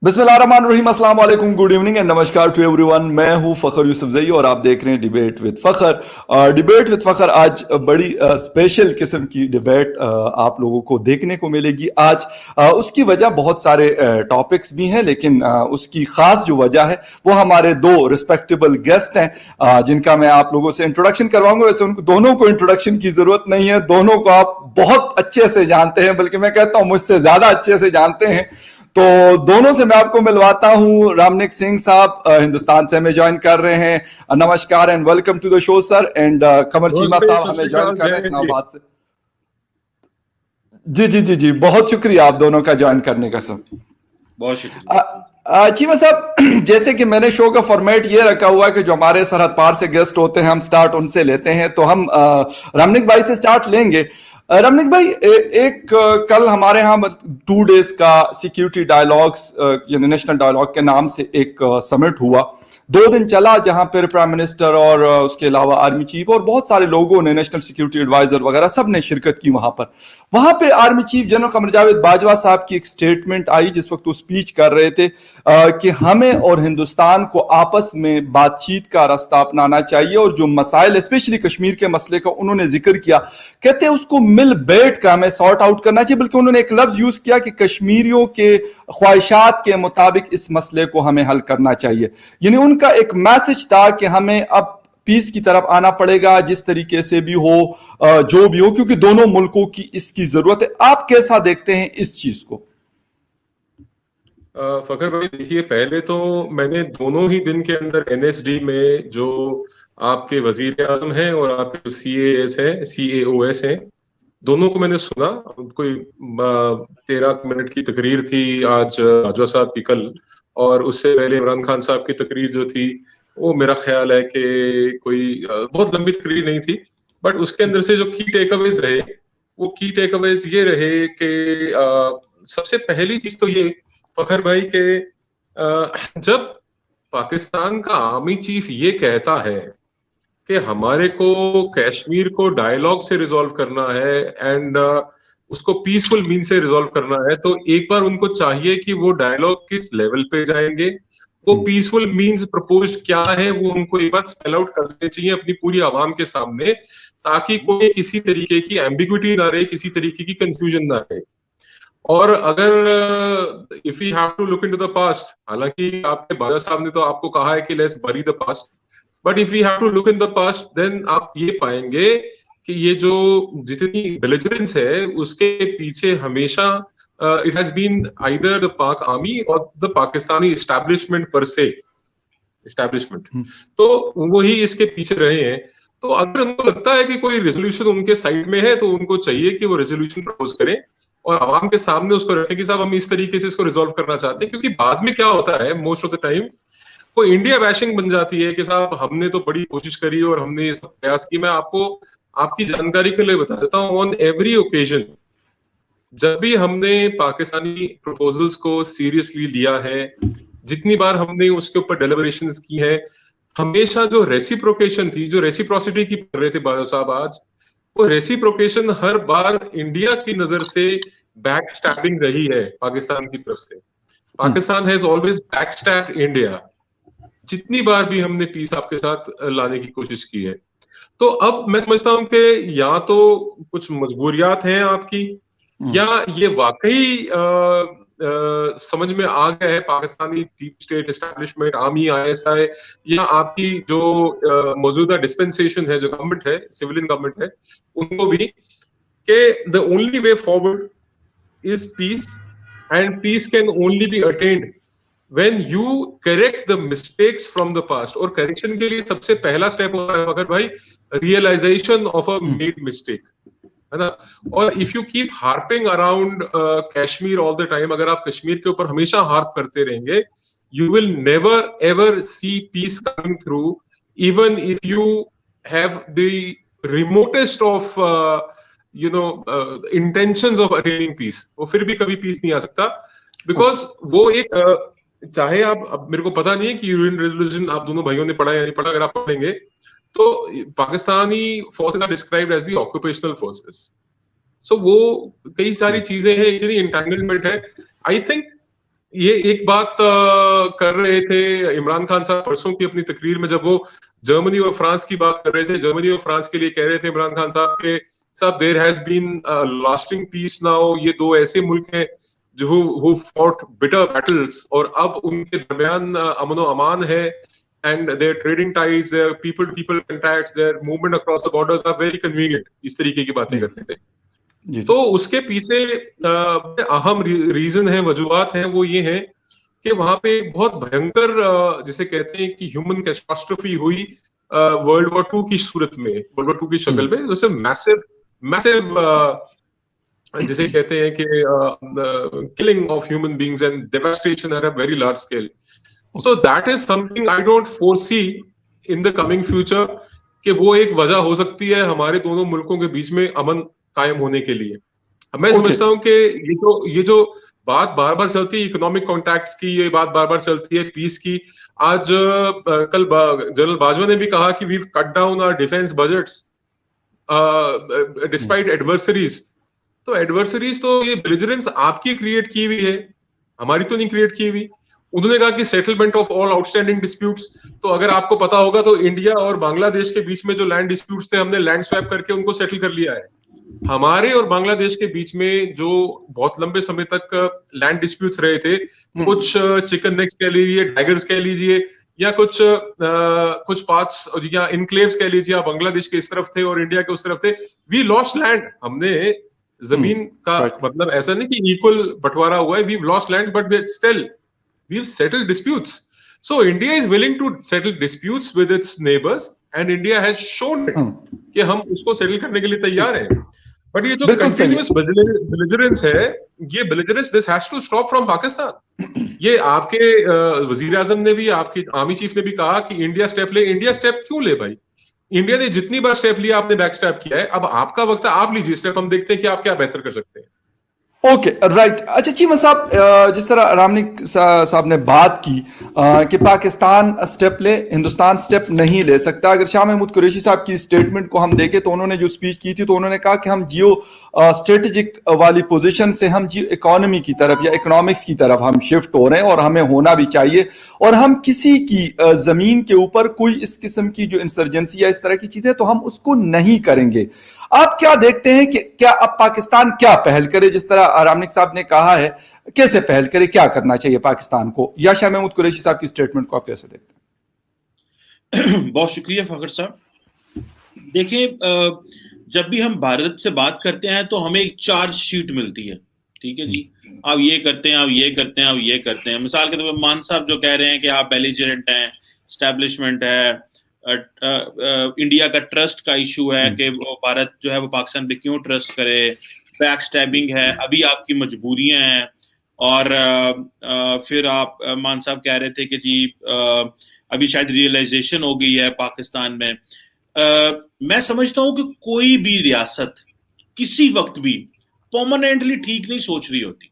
बिस्मिल्लाहिर्रहमानिर्रहीम, अस्सलाम वालेकुम, गुड इवनिंग एंड नमस्कार टू एवरीवन। मैं हूं फ़खर यूसुफजई और आप देख रहे हैं debate with Fakhar. Debate with Fakhar आज बड़ी स्पेशल किस्म की डिबेट आप लोगों को देखने को मिलेगी आज। उसकी वजह बहुत सारे टॉपिक्स भी हैं, लेकिन उसकी ख़ास जो वजह है वो हमारे दो रिस्पेक्टेबल गेस्ट हैं जिनका मैं आप लोगों से इंट्रोडक्शन करवाऊंगा। वैसे उनको दोनों को इंट्रोडक्शन की ज़रूरत नहीं है, दोनों को आप बहुत अच्छे से जानते हैं, बल्कि मैं कहता हूं मुझसे ज़्यादा अच्छे से जानते हैं। तो दोनों से मैं आपको मिलवाता हूं। रामनिक सिंह साहब हिंदुस्तान से हमें ज्वाइन कर रहे हैं। नमस्कार and welcome to the show sir. And Qamar Cheema साहब हमें ज्वाइन कर रहे हैं इस्लामाबाद से। जी जी जी जी, बहुत शुक्रिया आप दोनों का ज्वाइन करने का सर। बहुत शुक्रिया। चीमा साहब, जैसे कि मैंने शो का फॉर्मेट ये रखा हुआ है कि जो हमारे सरहद पार से गेस्ट होते हैं हम स्टार्ट उनसे लेते हैं, तो हम रामनिक भाई से स्टार्ट लेंगे। रमनिक भाई, एक कल हमारे यहाँ 2 डेज का सिक्योरिटी डायलॉग्स यानी नेशनल डायलॉग के नाम से एक समिट हुआ। 2 दिन चला, जहां पर प्राइम मिनिस्टर और उसके अलावा आर्मी चीफ और बहुत सारे लोगों ने, नेशनल सिक्योरिटी एडवाइजर वगैरह सब ने शिरकत की। वहां पे army chief general Qamar Javed Bajwa साहब की एक स्टेटमेंट आई जिस वक्त वो स्पीच कर रहे थे कि हमें और हिंदुस्तान को आपस में बातचीत का रास्ता अपनाना चाहिए, और जो मसाइल स्पेशली कश्मीर के मसले का उन्होंने जिक्र किया, कहते हैं उसको मिल बैठ कर हमें सॉर्ट आउट करना चाहिए। बल्कि उन्होंने एक लफ्ज यूज किया कि कश्मीरियों के ख्वाहिशात के मुताबिक इस मसले को हमें हल करना चाहिए। यानी उनका एक मैसेज था कि हमें अब पीस की तरफ आना पड़ेगा, जिस तरीके से भी हो, जो भी हो, क्योंकि दोनों मुल्कों की इसकी जरूरत है। आप कैसा देखते हैं इस चीज को? फखर भाई, देखिए, पहले तो मैंने दोनों ही दिन के अंदर NSD में जो आपके वजीर आजम हैं और आपके CAS हैं, CAOS हैं, दोनों को मैंने सुना। कोई 13 मिनट की तकरीर थी आज बाजवा साहब की कल, और उससे पहले इमरान खान साहब की तकरीर जो थी वो मेरा ख्याल है कि कोई बहुत लंबी तकरीर नहीं थी, बट उसके अंदर से जो की टेकअवेज रहे वो की टेकअवेज ये रहे कि सबसे पहली चीज तो ये फखर भाई के जब पाकिस्तान का आर्मी चीफ ये कहता है कि हमारे को कश्मीर को डायलॉग से रिजॉल्व करना है एंड उसको पीसफुल मीन से रिजॉल्व करना है, तो एक बार उनको चाहिए कि वो डायलॉग किस लेवल पे जाएंगे, वो पीसफुल मीन्स प्रपोज क्या है, वो उनको एक बार स्पेल आउट कर देने चाहिए अपनी पूरी आवाम के सामने, ताकि कोई किसी तरीके की एम्बिग्विटी ना रहे, किसी तरीके की कंफ्यूजन ना रहे। और अगर if you have to look into the past, हालांकि आपके बाजा साहब ने तो आपको कहा है कि let's bury the past, but if you have to look in the past then आप ये पाएंगे कि ये जो जितनी बेलिजरेंस है उसके पीछे हमेशा it has been either the Pak army और द पाकिस्तानी एस्टैब्लिशमेंट पर से एस्टैब्लिशमेंट, तो वही इसके पीछे रहे हैं। तो अगर उनको लगता है कि कोई रेजोल्यूशन उनके साइड में है तो उनको चाहिए कि वो रेजोल्यूशन प्रपोज करें और आवाम के सामने उसको रखें कि साहब हम इस तरीके से इसको रिजॉल्व करना चाहते हैं। क्योंकि बाद में क्या होता है, मोस्ट ऑफ द टाइम वो इंडिया बैशिंग बन जाती है कि साहब हमने तो बड़ी कोशिश करी और हमने ये सब प्रयास की। मैं आपको आपकी जानकारी के लिए बता देता हूँ, ऑन एवरी ओकेजन जब भी हमने पाकिस्तानी प्रपोजल्स को सीरियसली लिया है, जितनी बार हमने उसके ऊपर डेलिबरेशंस की है, हमेशा जो रेसिप्रोकेशन थी, जो रेसिप्रोसिटी की कर रहे थे बादल साहब आज, वो रेसिप्रोकेशन हर बार इंडिया की नजर से बैक स्टैबिंग रही है पाकिस्तान की तरफ से। Pakistan has always back stab India, जितनी बार भी हमने पीस आपके साथ लाने की कोशिश की है। तो अब मैं समझता हूं कि या तो कुछ मजबूरियात हैं आपकी, या ये वाकई समझ में आ गया है Pakistani deep state establishment, army, ISI, या आपकी जो मौजूदा डिस्पेंसेशन है, जो गवर्नमेंट है, सिविलियन गवर्नमेंट है, उनको भी कि the only way forward is peace and peace can only be attained when you correct the mistakes from the past। और करेक्शन के लिए सबसे पहला स्टेप होता है अगर भाई realisation of a made mistake, है ना। और if you keep harping around Kashmir all the time, अगर आप कश्मीर के ऊपर हमेशा हार्प करते रहेंगे, you will never ever see peace coming through, even if you have the remotest of you know intentions of attaining peace, वो फिर भी कभी पीस नहीं आ सकता। बिकॉज वो एक चाहे आप, अब मेरे को पता नहीं है कि यूएन रेजोल्यूशन आप दोनों भाइयों ने पढ़ा या नहीं पढ़ा, अगर आप पढ़ेंगे तो Pakistani forces are described as the occupational forces. So वो कई सारी चीजें हैं, इतनी इंटेंगलमेंट है। आई थिंक ये एक बात कर रहे थे इमरान खान साहब परसों की अपनी तकरीर में, जब वो जर्मनी और फ्रांस की बात कर रहे थे। जर्मनी और फ्रांस के लिए कह रहे थे इमरान खान साहब के साहब there has been lasting peace now. ये दो ऐसे मुल्क हैं जो हु फॉट बिटर बैटल्स, और अब उनके दरमियान अमन और अमान है, and their trading ties, their people to people contacts, their movement across the borders are very convenient. इस तरीके की बातें करते थे। तो उसके पीछे अहम रीजन है, वजूहात हैं, वो ये हैं कि वहां पे बहुत भयंकर जिसे कहते हैं कि ह्यूमन कैटास्ट्रोफी हुई वर्ल्ड वॉर टू की सूरत में, वर्ल्ड वॉर टू की शक्ल में, जैसे मैसिव मैसिव जिसे कहते हैं कि killing of human beings and devastation at a very large scale. So that is something I don't foresee in the coming future, कि वो एक वजह हो सकती है हमारे दोनों मुल्कों के बीच में अमन कायम होने के लिए। मैं समझता हूं कि ये जो बात बार बार चलती है इकोनॉमिक कॉन्टैक्ट्स की, ये बात बार बार चलती है पीस की। आज कल जनरल बाजवा ने भी कहा कि we cut down our defence budgets despite adversaries. तो एडवर्सरीज तो ये बेलिजरेंस आपकी क्रिएट की हुई है, हमारी तो नहीं क्रिएट की हुई। उन्होंने कहा कि settlement of all outstanding disputes, तो अगर आपको पता होगा तो इंडिया और बांग्लादेश के बीच में जो लैंड डिस्प्यूट्स थे, हमने लैंड स्वैप करके उनको सेटल कर लिया है। हमारे और बांग्लादेश के बीच में जो बहुत लंबे समय तक लैंड डिस्प्यूट्स रहे थे, कुछ चिकन नेक्स कह लीजिए, टाइगर्स कह लीजिए, या कुछ पार्ट्स या इनक्लेव्स कह लीजिए, आप बांग्लादेश के इस तरफ थे और इंडिया के उस तरफ थे। वी लॉस्ट लैंड, हमने जमीन का मतलब ऐसा नहीं कि इक्वल बंटवारा हुआ है, we lost land but still we've settled disputes. So India is willing to settle disputes with its neighbors, and India has shown it कि हम उसको सेटल करने के लिए तैयार हैं। बट ये जो कंटिन्यूअस बेलिजरेंस है, ये belligerence this has to stop from Pakistan. ये आपके वजीर आजम ने भी, आपके आर्मी चीफ ने भी कहा कि इंडिया स्टेप ले। इंडिया स्टेप क्यों ले भाई? इंडिया ने जितनी बार स्टेप लिया, आपने बैक स्टेप किया है, अब आपका वक्त है, आप लीजिए स्टेप, हम देखते हैं कि आप क्या बेहतर कर सकते हैं। Okay right. अच्छा चीमा साहब, जिस तरह रामनिक साहब ने बात की कि पाकिस्तान स्टेप ले, हिंदुस्तान स्टेप नहीं ले सकता। अगर शाह महमूद कुरैशी साहब की स्टेटमेंट को हम देखें तो उन्होंने जो स्पीच की थी, तो उन्होंने कहा कि हम जियो स्ट्रेटेजिक वाली पोजीशन से हम जियो इकोनॉमी की तरफ या इकोनॉमिक्स की तरफ हम शिफ्ट हो रहे हैं, और हमें होना भी चाहिए। और हम किसी की जमीन के ऊपर कोई इस किस्म की जो इंसर्जेंसी या इस तरह की चीजें, तो हम उसको नहीं करेंगे। आप क्या देखते हैं कि क्या अब पाकिस्तान क्या पहल करे? जिस तरह रामनिक साहब ने कहा है, कैसे पहल करे, क्या करना चाहिए पाकिस्तान को? या शाह महमूद कुरैशी साहब की स्टेटमेंट को आप कैसे देखते हैं? बहुत शुक्रिया फखर साहब। देखिए, जब भी हम भारत से बात करते हैं तो हमें एक चार्ज शीट मिलती है, ठीक है जी, आप ये करते हैं, आप ये करते हैं, आप ये करते हैं। मिसाल के तौर पर मान साहब जो कह रहे हैं कि आप बेलिजरेंट हैं, स्टैब्लिशमेंट है, इंडिया का ट्रस्ट का इशू है कि वो भारत जो है वो पाकिस्तान पे क्यों ट्रस्ट करे, बैक स्टैबिंग है, अभी आपकी मजबूरियां हैं। और फिर आप मान साहब कह रहे थे कि जी अभी शायद रियलाइजेशन हो गई है पाकिस्तान में। मैं समझता हूं कि कोई भी रियासत किसी वक्त भी परमानेंटली ठीक नहीं सोच रही होती।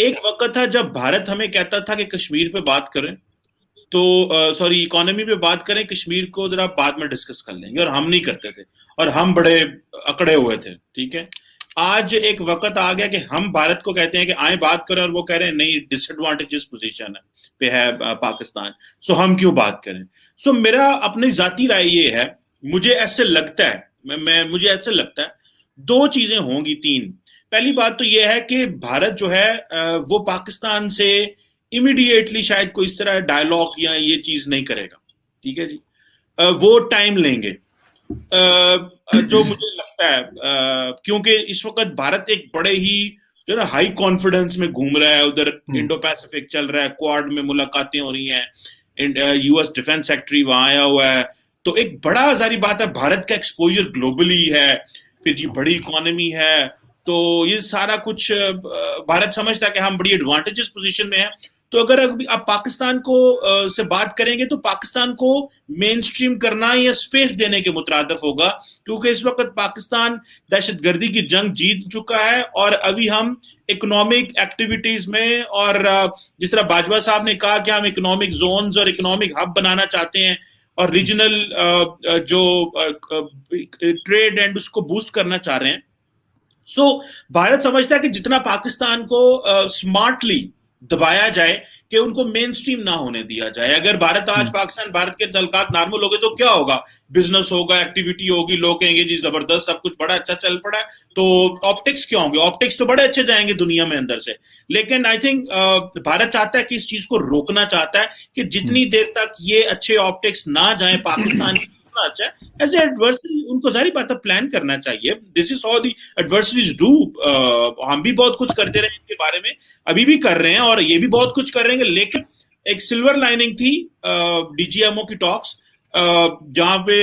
एक वक्त था जब भारत हमें कहता था कि कश्मीर पे बात करें, तो सॉरी इकोनॉमी पे बात करें, कश्मीर को जरा बाद में डिस्कस कर लेंगे, और हम नहीं करते थे और हम बड़े अकड़े हुए थे, ठीक है। आज एक वक्त आ गया कि हम भारत को कहते हैं कि आए बात करें, और वो कह रहे हैं नहीं, डिसएडवांटेजेस पोजीशन पे है पाकिस्तान, सो हम क्यों बात करें। सो मेरा अपनी जाती राय ये है, मुझे ऐसे लगता है, मुझे ऐसे लगता है दो चीजें होंगी, तीन। पहली बात तो ये है कि भारत जो है वो पाकिस्तान से इमीडिएटली शायद कोई इस तरह डायलॉग या ये चीज नहीं करेगा, ठीक है जी, वो टाइम लेंगे, जो मुझे लगता है, क्योंकि इस वक्त भारत एक बड़े ही जो ना हाई कॉन्फिडेंस में घूम रहा है, उधर इंडो पैसिफिक चल रहा है, क्वाड में मुलाकातें हो रही हैं, यूएस डिफेंस सेक्रेटरी वहां आया हुआ है, तो एक बड़ा सारी बात है, भारत का एक्सपोजर ग्लोबली है, फिर जी बड़ी इकोनॉमी है, तो ये सारा कुछ भारत समझता है कि हम बड़ी एडवांटेजेस पोजीशन में है। तो अगर आप पाकिस्तान को से बात करेंगे तो पाकिस्तान को मेन स्ट्रीम करना या स्पेस देने के मुतरादिफ होगा, क्योंकि इस वक्त पाकिस्तान दहशतगर्दी की जंग जीत चुका है, और अभी हम इकोनॉमिक एक्टिविटीज में, और जिस तरह बाजवा साहब ने कहा कि हम इकोनॉमिक जोन्स और इकोनॉमिक हब बनाना चाहते हैं, और रीजनल जो ट्रेड एंड उसको बूस्ट करना चाह रहे हैं। सो भारत समझता है कि जितना पाकिस्तान को स्मार्टली दबाया जाए कि उनको मेन स्ट्रीम ना होने दिया जाए। अगर भारत आज पाकिस्तान भारत के तल्कात नॉर्मल हो गए तो क्या होगा, बिजनेस होगा, एक्टिविटी होगी, लोग कहेंगे जी जबरदस्त सब कुछ बड़ा अच्छा चल पड़ा है, तो ऑप्टिक्स क्यों होंगे, ऑप्टिक्स तो बड़े अच्छे जाएंगे दुनिया में अंदर से। लेकिन आई थिंक भारत चाहता है कि इस चीज को रोकना चाहता है कि जितनी देर तक ये अच्छे ऑप्टिक्स ना जाए पाकिस्तान अच्छा एज ए एडवर्सरी, उनको सारी बातें प्लान करना चाहिए। This is how the adversaries do. हम भी बहुत कुछ करते रहे इनके बारे में, अभी भी कर रहे हैं और ये भी बहुत कुछ कर रहे हैं, लेकिन एक सिल्वर लाइनिंग थी डीजीएमओ की टॉक्स, जहां पे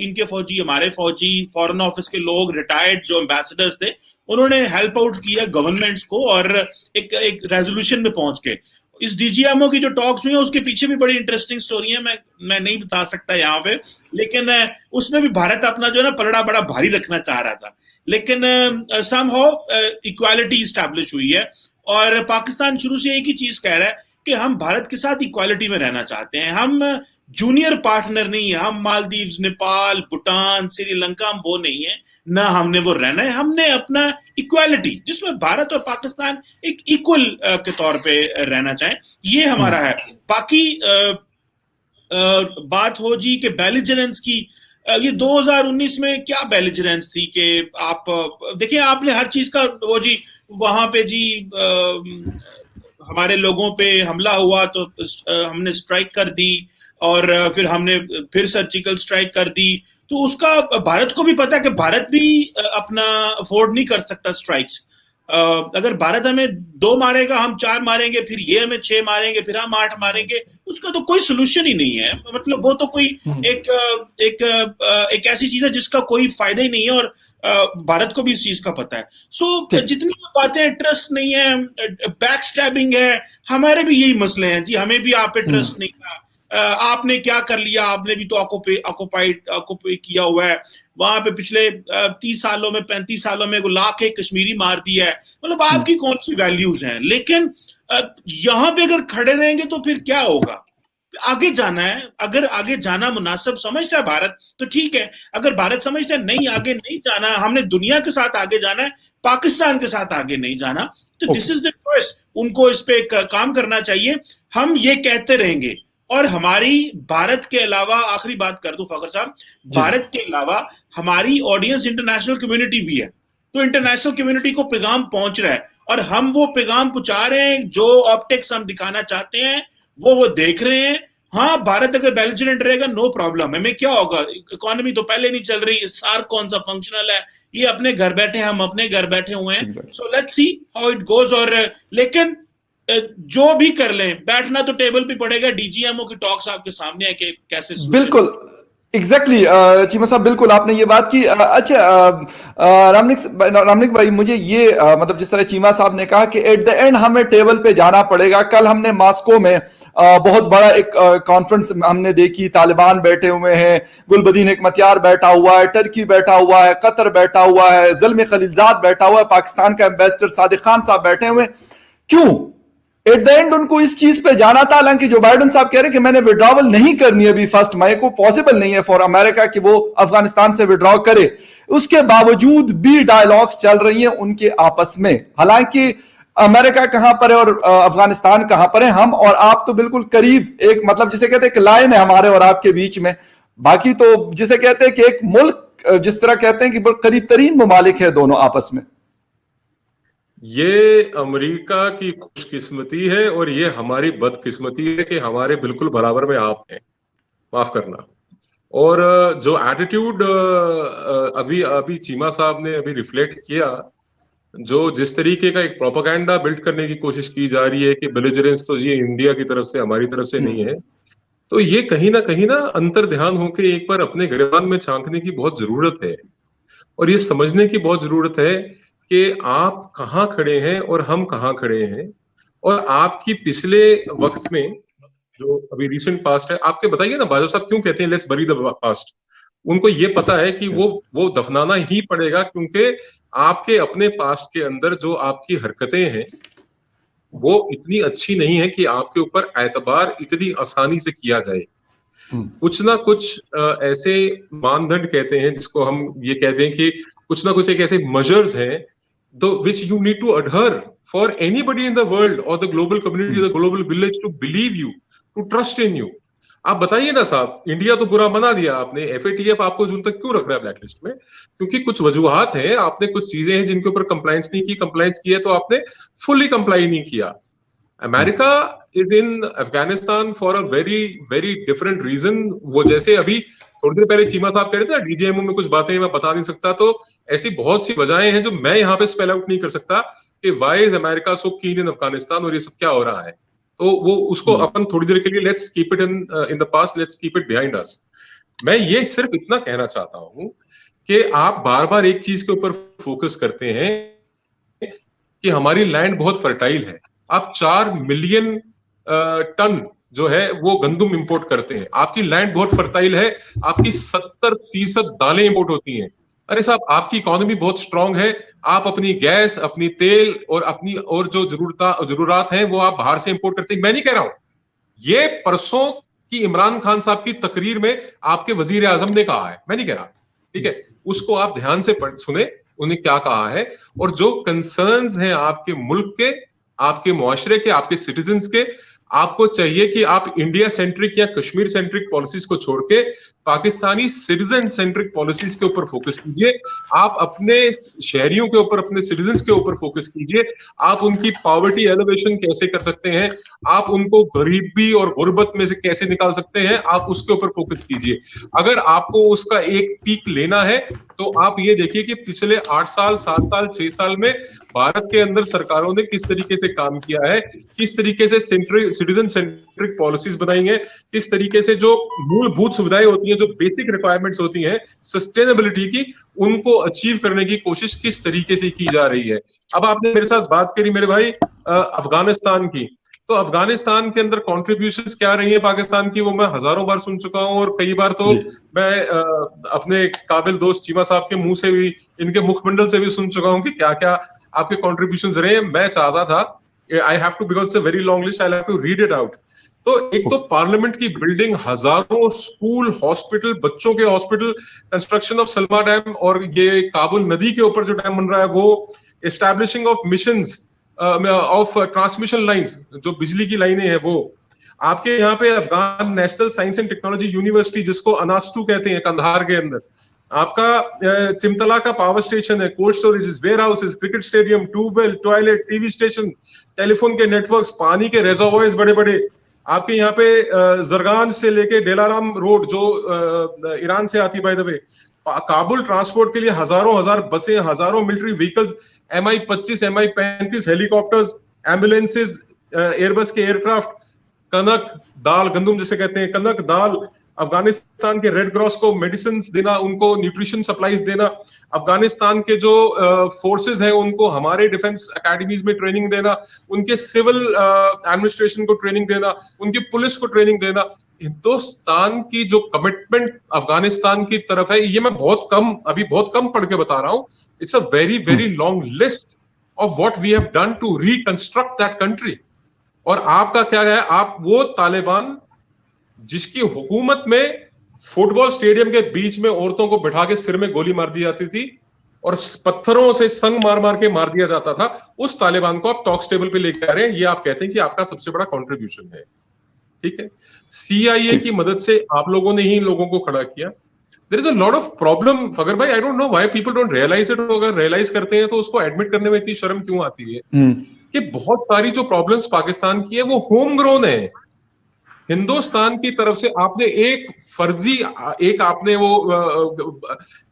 इनके फौजी, हमारे फौजी, फॉरेन ऑफिस के लोग, रिटायर्ड जो एम्बेसडर्स थे, उन्होंने हेल्प आउट किया गवर्नमेंट्स को और एक रेजोल्यूशन में पहुंच के। इस डीजीएमओ की जो टॉक्स हुई है उसके पीछे भी बड़ी इंटरेस्टिंग स्टोरी है, मैं नहीं बता सकता यहाँ पे, लेकिन उसमें भी भारत अपना जो है ना पलड़ा बड़ा भारी रखना चाह रहा था, लेकिन समहाउ इक्वालिटी इस्टेब्लिश हुई है और पाकिस्तान शुरू से एक ही चीज कह रहा है कि हम भारत के साथ इक्वालिटी में रहना चाहते हैं, हम जूनियर पार्टनर नहीं है, हम मालदीव्स, नेपाल, भूटान, श्रीलंका हम वो नहीं है ना, हमने वो रहना है, हमने अपना इक्वालिटी जिसमें भारत और पाकिस्तान एक इक्वल के तौर पे रहना चाहें, ये हमारा है। बाकी बात हो जी कि बेलिजरेंस की, ये 2019 में क्या बेलिजरेंस थी कि आप देखिए, आपने हर चीज का वो जी वहां पे जी हमारे लोगों पे हमला हुआ तो हमने स्ट्राइक कर दी और फिर हमने फिर सर्जिकल स्ट्राइक कर दी, तो उसका भारत को भी पता है कि भारत भी अपना अफोर्ड नहीं कर सकता स्ट्राइक्स। अगर भारत हमें 2 मारेगा, हम 4 मारेंगे, फिर ये हमें 6 मारेंगे, फिर हम 8 मारेंगे, उसका तो कोई सोल्यूशन ही नहीं है। मतलब वो तो कोई एक ऐसी चीज है जिसका कोई फायदा ही नहीं है और भारत को भी इस चीज का पता है। सो जितनी बातें, ट्रस्ट नहीं है, बैक स्टैबिंग है, हमारे भी यही मसले हैं जी, हमें भी आप पे ट्रस्ट नहीं था, आपने क्या कर लिया, आपने भी तो ऑक्युपाई किया हुआ है वहां पे, पिछले 30 सालों में 35 सालों में लाख एक कश्मीरी मार दिया है, मतलब आपकी कौन सी वैल्यूज हैं। लेकिन यहां पे अगर खड़े रहेंगे तो फिर क्या होगा, आगे जाना है, अगर आगे जाना मुनासिब समझता है भारत तो ठीक है, अगर भारत समझता है नहीं आगे नहीं जाना, हमने दुनिया के साथ आगे जाना है, पाकिस्तान के साथ आगे नहीं जाना, तो दिस इज द चॉइस, उनको इस पे काम करना चाहिए। हम ये कहते रहेंगे और हमारी भारत के अलावा, आखिरी बात कर दूं फखर साहब, भारत के अलावा हमारी ऑडियंस इंटरनेशनल कम्युनिटी भी है, तो इंटरनेशनल कम्युनिटी को पैगाम पहुंच रहा है और हम वो पैगाम पहुंचा रहे हैं, जो ऑप्टिक्स हम दिखाना चाहते हैं वो देख रहे हैं। हाँ, भारत अगर बेलिजरेंट रहेगा नो प्रॉब्लम, हमें क्या होगा, इकोनॉमी तो पहले नहीं चल रही, सार्क कौन सा फंक्शनल है, ये अपने घर बैठे, हम अपने घर बैठे हुए हैं, so let's see how it goes. और लेकिन जो भी कर लें, बैठना तो टेबल पे पड़ेगा। डीजीएमओ की टॉक्स आपके सामने है कि कैसे, बिल्कुल एग्जैक्टली चीमा साहब, बिल्कुल आपने ये बात की। अच्छा रामनिक भाई, मुझे ये मतलब जिस तरह चीमा साहब ने कहा कि एट द एंड हमें टेबल पे जाना पड़ेगा। कल हमने मॉस्को में बहुत बड़ा एक कॉन्फ्रेंस हमने देखी, तालिबान बैठे हुए हैं, गुलबदीन हिकमतयार बैठा हुआ है, टर्की बैठा हुआ है, कतर बैठा हुआ है, ज़ल्मी खलीलजाद बैठा हुआ है, पाकिस्तान का एम्बेसडर सादिक खान साहब बैठे हुए। क्यों एट द एंड उनको इस चीज पे जाना था? हालांकि जो बाइडेन साहब कह रहे हैं कि मैंने विड्रॉवल नहीं करनी अभी 1 मई को, पॉसिबल नहीं है फॉर अमेरिका कि वो अफगानिस्तान से विड्रॉ करे, उसके बावजूद भी डायलॉग्स चल रही हैं उनके आपस में। हालांकि अमेरिका कहां पर है और अफगानिस्तान कहां पर है, हम और आप तो बिल्कुल करीब, एक मतलब जिसे कहते हैं कि लाइन है हमारे और आपके बीच में, बाकी तो जिसे कहते हैं कि एक मुल्क, जिस तरह कहते हैं कि करीब तरीन ममालिक है दोनों आपस में। ये अमेरिका की खुशकिस्मती है और ये हमारी बदकिस्मती है कि हमारे बिल्कुल बराबर में आप हैं, माफ करना। और जो एटीट्यूड अभी चीमा साहब ने अभी रिफ्लेक्ट किया, जो जिस तरीके का एक प्रोपेगेंडा बिल्ड करने की कोशिश की जा रही है कि बेलिजरेंस तो ये इंडिया की तरफ से, हमारी तरफ से नहीं है, तो ये कहीं ना अंतर ध्यान होकर एक बार अपने गिरबान में झांकने की बहुत जरूरत है और ये समझने की बहुत जरूरत है कि आप कहाँ खड़े हैं और हम कहाँ खड़े हैं। और आपकी पिछले वक्त में जो अभी रिसेंट पास्ट है, आपके बताइए ना बाजवा साहब क्यों कहते हैं लेट्स बरी द पास्ट। उनको ये पता है कि वो दफनाना ही पड़ेगा, क्योंकि आपके अपने पास्ट के अंदर जो आपकी हरकतें हैं वो इतनी अच्छी नहीं है कि आपके ऊपर एतबार इतनी आसानी से किया जाए। कुछ ना कुछ ऐसे मानदंड कहते हैं जिसको हम ये कहते हैं कि कुछ ना कुछ एक ऐसे मेजर्स हैं which you need to adhere for anybody in the world or the global community, the global village to believe you, to trust in you. आप बताइए ना साहब, इंडिया तो बुरा बना दिया आपने, FATF आपको जून तक क्यों रख रहा है ब्लैक लिस्ट में? क्योंकि कुछ वजूहात हैं, आपने कुछ चीजें हैं जिनके ऊपर कंप्लायंस नहीं की, कंप्लायंस की है तो आपने फुली कंप्लाई नहीं किया. America is in Afghanistan for a very very different reason. वो जैसे अभी थोड़ी देर पहले चीमा साहब कह रहे थे DJMO में कुछ बातें मैं बता नहीं सकता, तो ऐसी बहुत सी वजहें हैं जो मैं यहाँ पे स्पेल आउट नहीं कर सकता कि व्हाई इज अमेरिका सो कीन इन अफगानिस्तान और ये सब क्या हो रहा है. तो वो उसको अपन थोड़ी देर के लिए let's keep it in the past, let's keep it behind us. मैं ये सिर्फ इतना कहना चाहता हूं कि आप बार बार एक चीज के ऊपर फोकस करते हैं कि हमारी लैंड बहुत फर्टाइल है. आप 4 मिलियन टन जो है वो गंदुम इंपोर्ट करते हैं. आपकी लैंड बहुत फर्टाइल है, आपकी 70% दालें इंपोर्ट होती हैं. अरे साहब, आपकी इकोनॉमी बहुत स्ट्रांग है, आप अपनी गैस, अपनी तेल और अपनी और जो जरूरत हैं वो आप बाहर से इंपोर्ट करते हैं. मैं नहीं कह रहा हूं, ये परसों की इमरान खान साहब की तकरीर में आपके वजीर आजम ने कहा है, मैं नहीं कह रहा, ठीक है? उसको आप ध्यान से सुने, उन्हें क्या कहा है. और जो कंसर्न्स हैं आपके मुल्क के, आपके मुआशरे के, आपके सिटीजन्स के, आपको चाहिए कि आप इंडिया सेंट्रिक या कश्मीर सेंट्रिक पॉलिसीज को छोड़ के पाकिस्तानी सिटीजन सेंट्रिक पॉलिसीज के ऊपर फोकस कीजिए. आप अपने शहरियों के ऊपर, अपने सिटीजन्स के ऊपर फोकस कीजिए. आप उनकी पॉवर्टी एलिवेशन कैसे कर सकते हैं, आप उनको गरीबी और गुर्बत में से कैसे निकाल सकते हैं, आप उसके ऊपर फोकस कीजिए. अगर आपको उसका एक पीक लेना है तो आप ये देखिए कि पिछले 8 साल, 7 साल, 6 साल में भारत के अंदर सरकारों ने किस तरीके से काम किया है, किस तरीके से सिटीजन सेंट्रिक पॉलिसीज बनाई हैं, किस तरीके से जो मूलभूत सुविधाएं होती हैं, जो बेसिक रिक्वायरमेंट्स होती हैं सस्टेनेबिलिटी की, उनको अचीव करने की कोशिश किस तरीके से की जा रही है. अब आपने मेरे साथ बात करी मेरे भाई अफगानिस्तान की, तो अफगानिस्तान के अंदर कॉन्ट्रीब्यूशंस क्या रही है पाकिस्तान की, वो मैं हजारों बार सुन चुका हूं. और कई बार तो मैं अपने काबिल दोस्त चीमा साहब के मुंह से भी, इनके मुखमंडल से भी सुन चुका हूं कि क्या क्या आपके कॉन्ट्रीब्यूशंस रहे हैं. मैं चाहता था, I have to, because it's a very long list, I have to read it out. तो एक तो पार्लियामेंट की बिल्डिंग, हजारों स्कूल, हॉस्पिटल, बच्चों के hospital, construction of Salma dam, और ये काबुल नदी के ऊपर जो डैम बन रहा है वो, establishing of missions of transmission lines, जो बिजली की लाइनें हैं वो. आपके यहाँ पे Afghan national science and technology university, जिसको अनास्टू कहते हैं, कंधार के अंदर. आपका चिमतला का पावर स्टेशन है, cold storage, warehouses, cricket stadium, tubewell, toilet, TV station, telephone के नेटवर्क्स, पानी के रेजर्वॉयर्स बड़े बड़े. आपके यहाँ पे जरगान से लेके डेलाराम रोड जो ईरान से आती, by the way, Kabul transport के लिए हजार बसें, हजारों military vehicles, MI-25, MI-35 helicopters, ambulances, Airbus के एयरक्राफ्ट, कनक दाल, गंदुम जिसे कहते हैं, कनक दाल, अफगानिस्तान के रेड क्रॉस को मेडिसिन देना, उनको न्यूट्रिशन सप्लाईज देना, अफगानिस्तान के जो फोर्सेस हैं उनको हमारे डिफेंस एकेडमीज में ट्रेनिंग देना, उनके सिविल एडमिनिस्ट्रेशन को ट्रेनिंग देना, उनकी पुलिस को ट्रेनिंग देना. हिंदुस्तान की जो कमिटमेंट अफगानिस्तान की तरफ है, ये मैं अभी बहुत कम पढ़ के बता रहा हूं. It's a very very long list of what we have done to reconstruct that country. और आपका क्या है, आप वो तालिबान जिसकी हुकूमत में फुटबॉल स्टेडियम के बीच में औरतों को बिठा के सिर में गोली मार दी जाती थी और पत्थरों से संग मार मार के मार दिया जाता था, उस तालिबान को आप टॉक्स टेबल पे लेके आ रहे हैं. ये आप कहते हैं कि आपका सबसे बड़ा कंट्रीब्यूशन है, ठीक है? CIA की मदद से आप लोगों ने ही लोगों को खड़ा किया. There is a lot of problem Fakhar भाई, I don't know why people don't realize it. अगर रियलाइज करते हैं तो उसको एडमिट करने में इतनी शर्म क्यों आती है कि बहुत सारी जो प्रॉब्लम्स पाकिस्तान की है वो होम ग्रोन है. हिंदुस्तान की तरफ से आपने एक आपने वो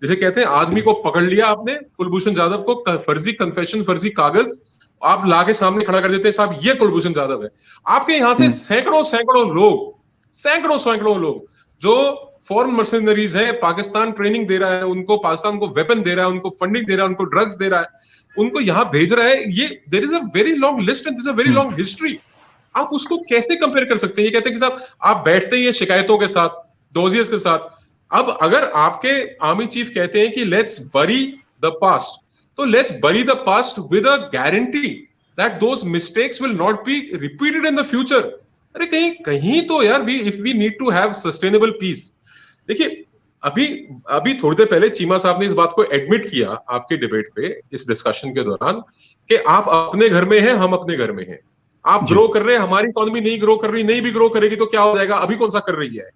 जैसे कहते हैं आदमी को पकड़ लिया, आपने कुलभूषण जाधव को फर्जी कन्फेशन, फर्जी कागज आप लाके सामने खड़ा कर देते हैं, साहब ये कुलभूषण जाधव है. आपके यहां से सैकड़ों लोग जो फॉरेन मर्सिनरीज हैं, पाकिस्तान ट्रेनिंग दे रहा है उनको, पाकिस्तान को वेपन दे रहा है, उनको फंडिंग दे रहा है, उनको ड्रग्स दे रहा है, उनको यहां भेज रहा है. ये there is a very long list and there is a very long history. आप उसको कैसे कंपेयर कर सकते हैं? ये कहते हैं कि साहब आप बैठते ही शिकायतों के साथ, डोजियर्स के साथ. अब अगर आपके आर्मी चीफ कहते हैं कि लेट्स बरी द पास्ट, तो let's bury the past with a guarantee that those mistakes will not be repeated in the future. अरे कहीं तो यार if we need to have sustainable peace. देखिए अभी अभी थोड़ी देर पहले चीमा साहब ने इस बात को एडमिट किया आपके डिबेट पे, इस डिस्कशन के दौरान, कि आप अपने घर में हैं, हम अपने घर में हैं, आप ग्रो कर रहे हैं, हमारी इकोनॉमी नहीं ग्रो कर रही, नहीं भी ग्रो करेगी तो क्या हो जाएगा, अभी कौन सा कर रही है।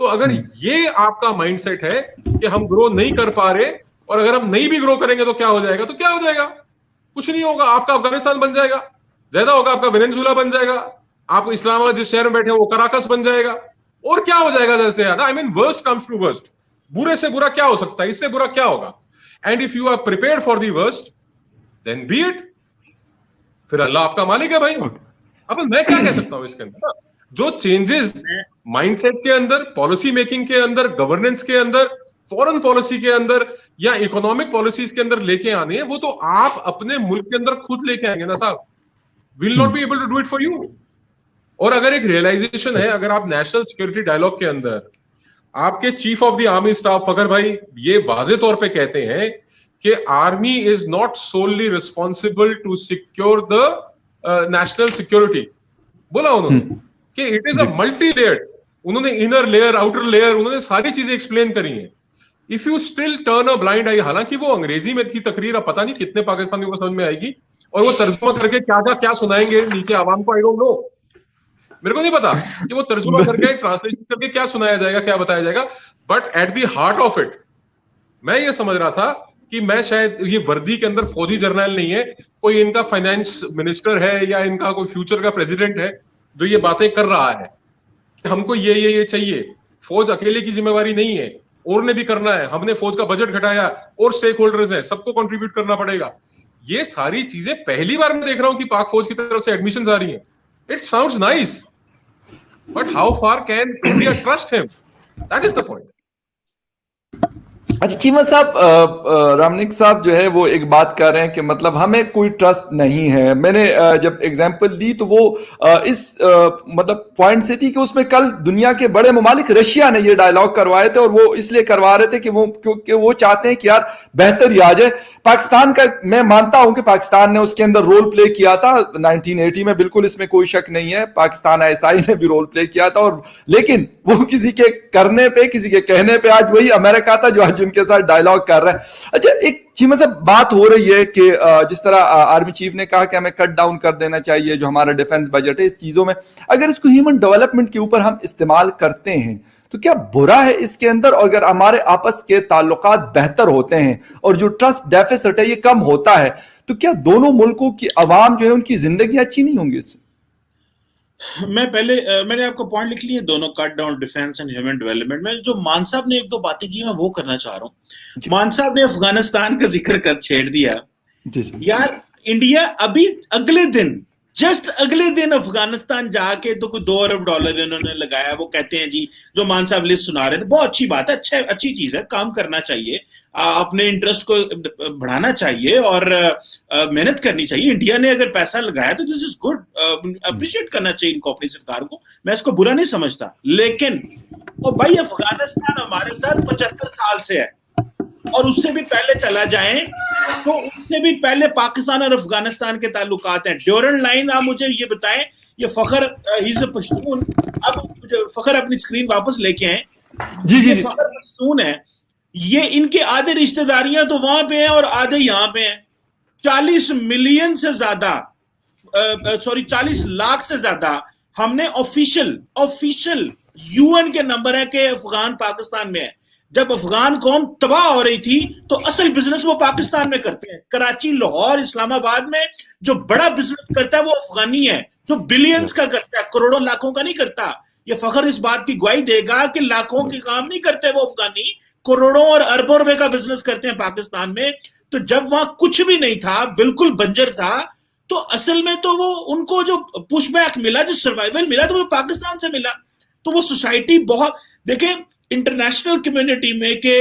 तो अगर ये आपका माइंडसेट है कि हम ग्रो नहीं कर पा रहे और अगर हम नहीं भी ग्रो करेंगे तो क्या हो जाएगा, तो क्या हो जाएगा, कुछ नहीं होगा। आपका अफगानिस्तान बन जाएगा, ज्यादा होगा आपका वेनेजुएला बन जाएगा, आप इस्लामाबाद जिस शहर में बैठे हैं वो कराकस बन जाएगा, और क्या हो जाएगा जैसे है ना। I mean worst comes to worst, बुरे से बुरा क्या हो सकता है, इससे बुरा क्या होगा। And if you are prepared for the worst then be it, फिर अल्लाह आपका मालिक है भाई। अब मैं क्या कह सकता हूं इसके अंदर, जो चेंजेस माइंडसेट के अंदर, पॉलिसी मेकिंग के अंदर, गवर्नेंस के अंदर, फॉरेन पॉलिसी के अंदर या इकोनॉमिक पॉलिसीज के अंदर लेके आने हैं, वो तो आप अपने मुल्क के अंदर खुद लेके आएंगे ना साहब, will not be able to do it for you. और अगर एक रियलाइजेशन है, अगर आप नेशनल सिक्योरिटी डायलॉग के अंदर आपके chief of the army staff Fakhar भाई ये वाजे तौर पे कहते हैं कि army is not solely responsible to secure the national security, बोला उन्होंने कि it is a multi layered, उन्होंने इनर लेयर, आउटर लेयर, उन्होंने सारी चीजें एक्सप्लेन करी हैं। If you still turn a blind eye, हालांकि वो अंग्रेजी में थी तकरीर, अब पता नहीं कितने पाकिस्तानियों को समझ में आएगी, और वो तर्जुमा करके क्या सुनाएंगे नीचे आवाम को, आई डोंट नो, मेरे को नहीं पता कि वो तर्जुमा करके ट्रांसलेशन करके क्या सुनाया जाएगा, क्या बताया जाएगा। But at the heart of it मैं ये समझ रहा था कि मैं शायद ये वर्दी के अंदर फौजी जर्नल नहीं है, कोई इनका फाइनेंस मिनिस्टर है या इनका कोई फ्यूचर का प्रेसिडेंट है जो ये बातें कर रहा है, हमको ये चाहिए। फौज अकेले की जिम्मेवारी नहीं है, और ने भी करना है, हमने फौज का बजट घटाया और स्टेक होल्डर्स हैं, सबको कंट्रीब्यूट करना पड़ेगा। ये सारी चीजें पहली बार मैं देख रहा हूं कि पाक फौज की तरफ से एडमिशंस आ रही हैं। It sounds nice, but how far can India trust him, that is the point. अच्छा चीमा साहब, रामनिक साहब जो है वो एक बात कर रहे हैं कि मतलब हमें कोई ट्रस्ट नहीं है। मैंने जब एग्जांपल दी तो वो इस मतलब पॉइंट से थी कि उसमें कल दुनिया के बड़े ममालिक रशिया ने ये डायलॉग करवाए थे, और वो इसलिए करवा रहे थे कि वो चाहते हैं कि यार बेहतर आ जाए। पाकिस्तान का मैं मानता हूं कि पाकिस्तान ने उसके अंदर रोल प्ले किया था 1980 में, बिल्कुल इसमें कोई शक नहीं है, पाकिस्तान आईएसआई ने भी रोल प्ले किया था, और लेकिन वो किसी के करने पे, किसी के कहने पे आज वही अमेरिका था जो आज जिनके साथ डायलॉग कर रहा है। अच्छा, एक चीमा से बात हो रही है कि जिस तरह आर्मी चीफ ने कहा कि हमें कट डाउन कर देना चाहिए जो हमारा डिफेंस बजट है, इस चीजों में अगर इसको ह्यूमन डेवलपमेंट के ऊपर हम इस्तेमाल करते हैं तो क्या बुरा है इसके अंदर? और अगर हमारे आपस के ताल्लुकात बेहतर होते हैं और जो ट्रस्ट डेफिसिट है ये कम होता है, तो क्या दोनों मुल्कों की आवाम जो है उनकी जिंदगी अच्छी नहीं होंगी इससे? मैंने आपको पॉइंट लिख लिए दोनों, cut down, defence and human development में। जो मान साहब ने एक दो बातें की मैं वो करना चाह रहा हूँ। मान साहब ने अफगानिस्तान का जिक्र कर छेड़ दिया। यार इंडिया अभी जस्ट अगले दिन अफगानिस्तान जाके तो कोई $2 अरब इन्होंने लगाया। वो कहते हैं जी, जो मान साहब लिस्ट सुना रहे थे, बहुत अच्छी बात है, अच्छी चीज है, काम करना चाहिए, अपने इंटरेस्ट को बढ़ाना चाहिए और मेहनत करनी चाहिए। इंडिया ने अगर पैसा लगाया तो दिस इज गुड, अप्रिशिएट करना चाहिए इनको, अपनी सरकार को, मैं इसको बुरा नहीं समझता। लेकिन भाई अफगानिस्तान हमारे साथ 75 साल से है, और उससे भी पहले चला जाए तो उससे भी पहले पाकिस्तान और अफगानिस्तान के ताल्लुकात हैं। ड्यूरन लाइन, आप मुझे ये बताएं, ये फखर ही इज अ पश्तून, अब फखर अपनी स्क्रीन वापस लेके आए। जी फखर पश्तून है, ये इनके आधे रिश्तेदारियां तो वहां पे हैं और आधे यहाँ पे हैं। 40 मिलियन से ज्यादा, 40 लाख से ज्यादा हमने ऑफिशियल यूएन के नंबर है कि अफगान पाकिस्तान में है। जब अफगान कौम तबाह हो रही थी तो असल बिजनेस वो पाकिस्तान में करते हैं। कराची, लाहौर, इस्लामाबाद में जो बड़ा बिजनेस करता है वो अफगानी है, जो बिलियंस का करता है, करोड़ों लाखों का नहीं करता। ये फखर इस बात की गवाही देगा कि लाखों के काम नहीं करते वो अफगानी, करोड़ों और अरबों रुपए का बिजनेस करते हैं पाकिस्तान में। तो जब वहां कुछ भी नहीं था, बिल्कुल बंजर था, तो असल में तो वो उनको जो पुशबैक मिला, जो सर्वाइवल मिला, तो वो पाकिस्तान से मिला। तो वो सोसाइटी बहुत, देखें इंटरनेशनल कम्युनिटी में के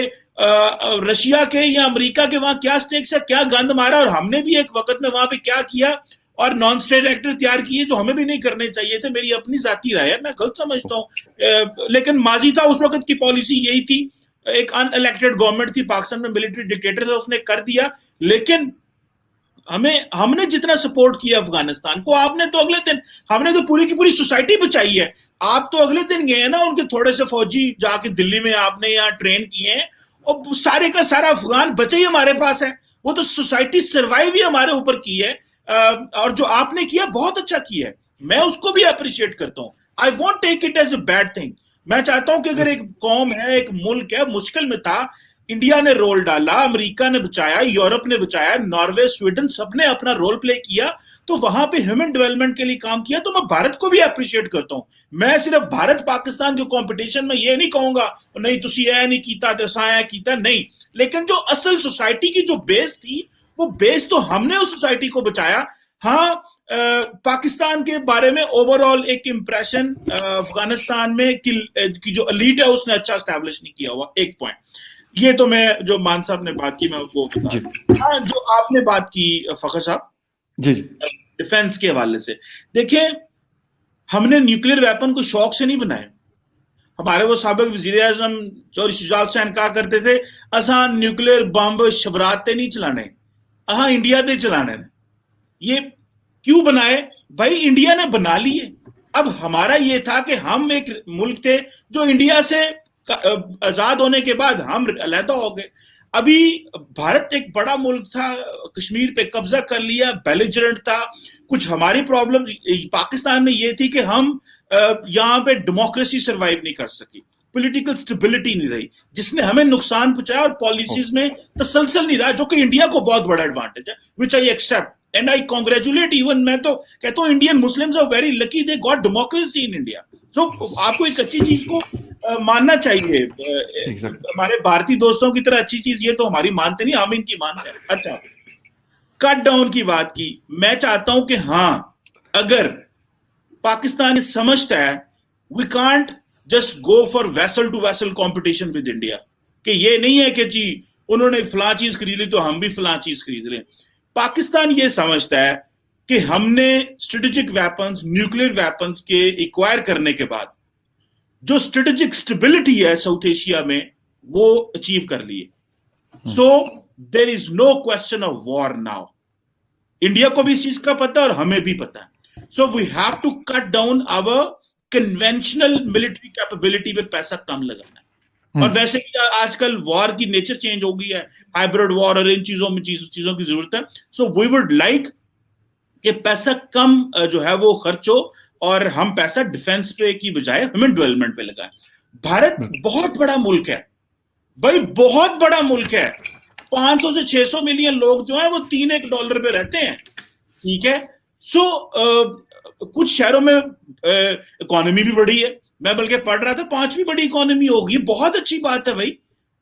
रशिया के या अमेरिका के वहां क्या स्टेक्स है, क्या गंद मारा, और हमने भी एक वक्त में वहां पे क्या किया और नॉन स्टेट एक्टर तैयार किए जो हमें भी नहीं करने चाहिए थे। मेरी अपनी जाती राय है, मैं गलत समझता हूँ, लेकिन माजी था, उस वक्त की पॉलिसी यही थी। एक अनइलेक्टेड गवर्नमेंट थी पाकिस्तान में, मिलिट्री डिक्टेटर था, उसने कर दिया। लेकिन हमने जितना सपोर्ट किया अफगानिस्तान को, आपने तो अगले दिन, हमने तो पूरी की पूरी सोसाइटी बचाई है। आप तो अगले दिन गए ना, उनके थोड़े से फौजी जाके दिल्ली में आपने यहाँ ट्रेन किए हैं, और सारे का सारा अफगान बचे ही हमारे पास है। वो तो सोसाइटी सर्वाइव ही हमारे ऊपर की है। और जो आपने किया बहुत अच्छा किया है, मैं उसको भी अप्रिशिएट करता हूँ। I won't take it as a bad thing. मैं चाहता हूं कि अगर एक कौम है, एक मुल्क है, मुश्किल में था, इंडिया ने रोल डाला, अमेरिका ने बचाया, यूरोप ने बचाया, नॉर्वे, स्वीडन, सबने अपना रोल प्ले किया, तो वहां पे ह्यूमन डेवलपमेंट के लिए काम किया, तो मैं भारत को भी अप्रिशिएट करता हूं। मैं सिर्फ भारत पाकिस्तान के कंपटीशन में ये नहीं कहूंगा नहीं तुसी ऐ नहीं कीता तसा कीता, नहीं, लेकिन जो असल सोसाइटी की जो बेस थी, वो बेस तो हमने उस सोसाइटी को बचाया। हाँ, पाकिस्तान के बारे में ओवरऑल एक इंप्रेशन अफगानिस्तान में कि जो एलीट है उसने अच्छा स्टैब्लिश नहीं किया हुआ, एक पॉइंट ये तो मैं, जो मान साहब ने बात की मैं वो बता। हाँ, जो आपने बात की फखर साहब जी डिफेंस के हवाले से, देखिए हमने न्यूक्लियर वेपन को शौक से नहीं बनाए। हमारे वो साबिक वजीर आजम चौधरी शुजात हुसैन कहा करते थे, असा न्यूक्लियर बम शबरात नहीं चलाने, अहा इंडिया दे चलाने। ये क्यों बनाए भाई? इंडिया ने बना लिए। अब हमारा ये था कि हम एक मुल्क थे जो इंडिया से आजाद होने के बाद हम अलहदा हो गए। अभी भारत एक बड़ा मुल्क था, कश्मीर पे कब्जा कर लिया, बेलिजरेंट था। कुछ हमारी प्रॉब्लम पाकिस्तान में ये थी कि हम यहाँ पे डेमोक्रेसी सर्वाइव नहीं कर सकी, पॉलिटिकल स्टेबिलिटी नहीं रही, जिसने हमें नुकसान पहुंचाया, और पॉलिसीज में तसलसल नहीं रहा, जो कि इंडिया को बहुत बड़ा एडवांटेज है, which I accept and I congratulate. Even मैं तो कहता हूँ Indian Muslims are very lucky, they got democracy in India. So आपको एक अच्छी चीज को मानना चाहिए। हमारे भारतीय दोस्तों की तरह अच्छी चीज ये तो हमारी मानते नहीं, हम इनकी मानते हैं। अच्छा, कट डाउन की बात की, मैं चाहता हूं कि हाँ, अगर पाकिस्तान समझता है we can't just go for vessel to vessel competition with India, कि ये नहीं है कि जी उन्होंने फलां चीज खरीद ली तो हम भी फलां चीज खरीद लें। पाकिस्तान ये समझता है कि हमने स्ट्रेटेजिक वेपन्स, न्यूक्लियर वेपन्स के एक्वायर करने के बाद जो स्ट्रेटेजिक स्टेबिलिटी है साउथ एशिया में, वो अचीव कर लिए। So there is no question of war now. India को भी इस चीज का पता है और हमें भी पता है। So we have to cut down our conventional military capability पे पैसा कम लगाना है। और वैसे भी आजकल वॉर की नेचर चेंज हो गई है, हाइब्रिड वॉर और इन चीजों की जरूरत है। सो वी वुड लाइक कि पैसा कम जो है वो खर्च हो, और हम पैसा डिफेंस पे की बजाय ह्यूमन डेवलपमेंट पे लगाएं। भारत बहुत बड़ा मुल्क है भाई, बहुत बड़ा मुल्क है। 500 से 600 मिलियन लोग जो है वो $3-1 पे रहते हैं, ठीक है। सो कुछ शहरों में इकोनॉमी भी बढ़ी है। मैं बल्कि पढ़ रहा था 5वीं बड़ी इकोनॉमी होगी, बहुत अच्छी बात है भाई।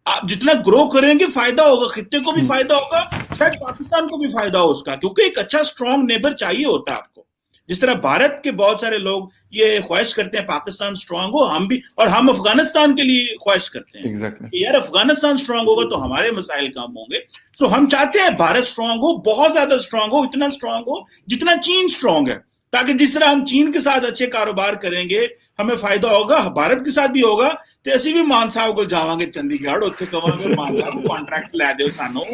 आप जितना ग्रो करेंगे फायदा होगा, खित्ते को भी फायदा होगा, शायद पाकिस्तान को भी फायदा हो उसका, क्योंकि एक अच्छा स्ट्रांग नेबर चाहिए होता है आपको। जिस तरह भारत के बहुत सारे लोग ये ख्वाहिश करते हैं पाकिस्तान स्ट्रांग हो, हम भी, और हम अफगानिस्तान के लिए ख्वाहिश करते हैं कि यार अफगानिस्तान स्ट्रांग होगा तो हमारे मसाइल कम होंगे। सो हम चाहते हैं भारत स्ट्रांग हो, बहुत ज्यादा स्ट्रांग हो, इतना स्ट्रांग हो जितना चीन स्ट्रांग है, ताकि जिस तरह हम चीन के साथ अच्छे कारोबार करेंगे हमें फायदा होगा, भारत के साथ भी होगा। तो ਅਸੀਂ ਵੀ ਮਾਨ ਸਾਹਿਬ ਕੋਲ ਜਾਵਾਂਗੇ ਚੰਡੀਗੜ੍ਹ, ਉੱਥੇ ਕਵਾਂਗੇ ਮਾਨ ਸਾਹਿਬ ਕੰਟਰੈਕਟ ਲੈ ਦਿਓ ਸਾਨੂੰ,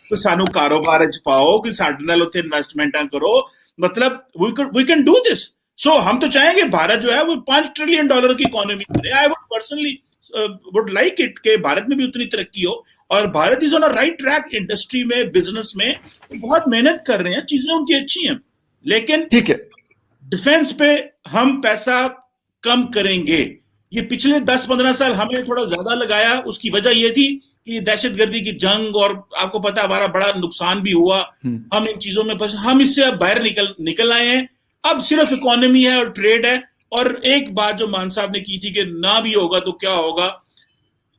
ਕਿ ਸਾਨੂੰ ਕਾਰੋਬਾਰ ਚ ਪਾਓ, ਕਿ ਸਾਡੇ ਨਾਲ ਉੱਥੇ ਇਨਵੈਸਟਮੈਂਟਾਂ करो। मतलब we can do this। So हम तो चाहेंगे भारत जो है वो $5 ट्रिलियन की इकोनॉमी करे। I would personally would like it कि भारत में भी उतनी तरक्की हो, और Bharat is on a right track. Industry में, बिजनेस में बहुत मेहनत कर रहे हैं, चीजें उनकी अच्छी हैं, लेकिन ठीक है डिफेंस पे हम पैसा कम करेंगे। ये पिछले 10-15 साल हमने थोड़ा ज्यादा लगाया, उसकी वजह ये थी कि दहशतगर्दी की जंग, और आपको पता है हमारा बड़ा नुकसान भी हुआ, हम इन चीजों में फंसे। हम इससे अब बाहर निकल आए हैं, अब सिर्फ इकोनॉमी है और ट्रेड है। और एक बात जो मान साहब ने की थी कि ना भी होगा तो क्या होगा,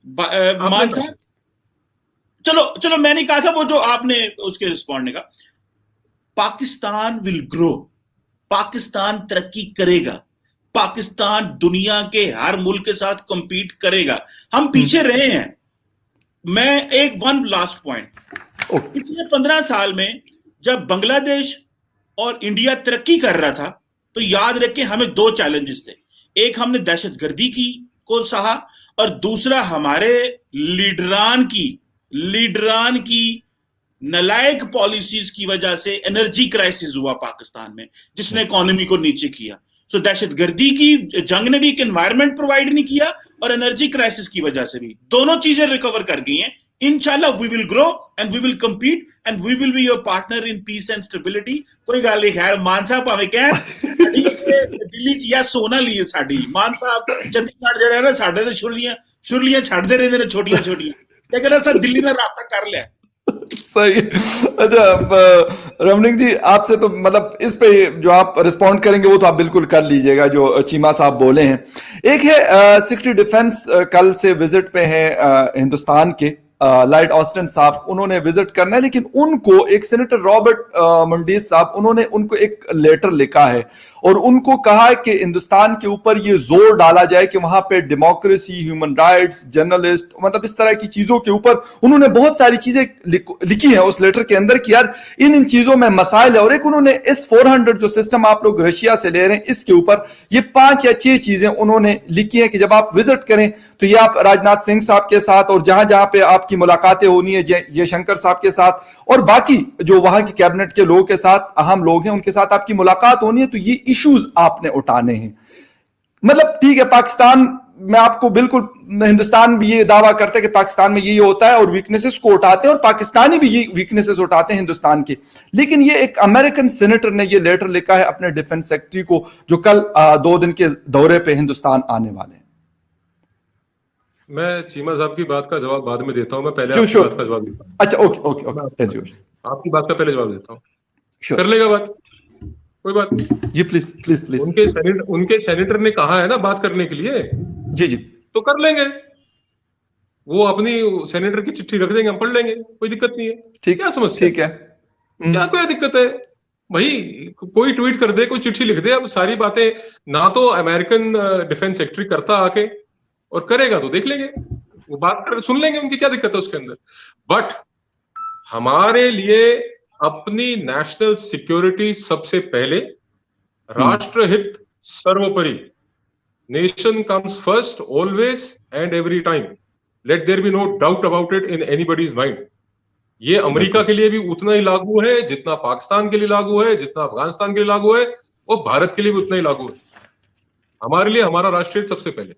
मान साहब चलो मैंने कहा था वो जो आपने उसके रिस्पॉन्ड का, पाकिस्तान विल ग्रो, पाकिस्तान तरक्की करेगा, पाकिस्तान दुनिया के हर मुल्क के साथ कंपीट करेगा। हम पीछे रहे हैं। मैं वन लास्ट पॉइंट, पिछले 15 साल में जब बांग्लादेश और इंडिया तरक्की कर रहा था, तो याद रखें हमें 2 चैलेंजेस थे। एक हमने दहशतगर्दी को सहा, और दूसरा हमारे लीडरान की नालायक पॉलिसीज की वजह से एनर्जी क्राइसिस हुआ पाकिस्तान में, जिसने इकोनॉमी को नीचे किया। सो दहशतगर्दी की जंग ने भी एक एनवायरनमेंट प्रोवाइड नहीं किया, और एनर्जी क्राइसिस की वजह से भी दोनों चीजें रिकवर कर गई हैं। इंशाल्लाह we will grow and we will compete and we will be your partner in peace and stability. कोई गल नहीं, खैर मान साहब भावें कह दिल्ली च या सोना लिए साडी मान साहब चंडीगढ़ जेड़ा ना साडे ते छुरलियां छड्डदे रहंदे ने छोटियां छोटियां, लेकिन असां दिल्ली नाल राबता कर लिया। सही। अच्छा रमनिक जी, आपसे तो मतलब इस पे जो आप रिस्पॉन्ड करेंगे वो तो आप बिल्कुल कर लीजिएगा जो चीमा साहब बोले हैं। एक है सेक्रेटरी डिफेंस कल से विजिट पे है हिंदुस्तान के, लाइट ऑस्टिन साहब उन्होंने विजिट करना है, लेकिन उनको एक सेनेटर रॉबर्ट मंडीज साहब उन्होंने उनको एक लेटर लिखा है और उनको कहा है कि हिंदुस्तान के ऊपर ये जोर डाला जाए कि वहां पे डेमोक्रेसी, ह्यूमन राइट्स, जर्नलिस्ट, मतलब इस तरह की चीजों के ऊपर उन्होंने बहुत सारी चीजें लिखी है उस लेटर के अंदर कि यार इन चीजों में मसाइल है। और एक उन्होंने S-400 जो सिस्टम आप लोग रशिया से ले रहे हैं इसके ऊपर ये 5 या 6 चीजें उन्होंने लिखी है कि जब आप विजिट करें तो ये आप राजनाथ सिंह साहब के साथ और जहां जहां पे आपकी मुलाकातें होनी है जयशंकर साहब के साथ और बाकी जो वहां की कैबिनेट के लोगों के साथ अहम लोग हैं उनके साथ आपकी मुलाकात होनी है, तो ये इश्यूज आपने उठाने हैं। मतलब ठीक है, पाकिस्तान में आपको बिल्कुल, हिंदुस्तान भी ये दावा करता है कि पाकिस्तान में ये होता है और वीकनेसेस को उठाते हैं और पाकिस्तानी भी ये वीकनेसेस उठाते हैं हिंदुस्तान के। लेकिन ये एक अमेरिकन सेनेटर ने ये लेटर लिखा है अपने डिफेंस सेक्रेटरी को जो कल 2 दिन के दौरे पे हिंदुस्तान आने वाले हैं। मैं चीमा साहब की बात का जवाब बाद में देता हूं, मैं पहले आपकी बात का जवाब देता हूं। अच्छा ओके ओके ओके, आपकी बात का पहले जवाब देता हूं। कर लेगा बात, कोई बात जी, प्लीज प्लीज प्लीज। उनके सेनेटर ने कहा है ना बात करने के लिए, जी जी, तो कर लेंगे, वो अपनी सेनेटर की चिट्ठी रख देंगे, हम पढ़ लेंगे, कोई दिक्कत नहीं है। ठीक, क्या समस्या, ठीक है, क्या कोई दिक्कत है भाई? कोई ट्वीट कर दे, कोई चिट्ठी लिख दे, अब सारी बातें ना तो अमेरिकन डिफेंस सेक्रेटरी करता आके, और करेगा तो देख लेंगे, वो बात कर सुन लेंगे, उनकी क्या दिक्कत है उसके अंदर। बट हमारे लिए अपनी नेशनल सिक्योरिटी सबसे पहले, राष्ट्रहित सर्वोपरि, nation comes first always and every time, let there be no doubt about it in anybody's mind. ये अमेरिका के लिए भी उतना ही लागू है जितना पाकिस्तान के लिए लागू है, जितना अफगानिस्तान के लिए लागू है, और भारत के लिए भी उतना ही लागू है। हमारे लिए हमारा राष्ट्रहित सबसे पहले।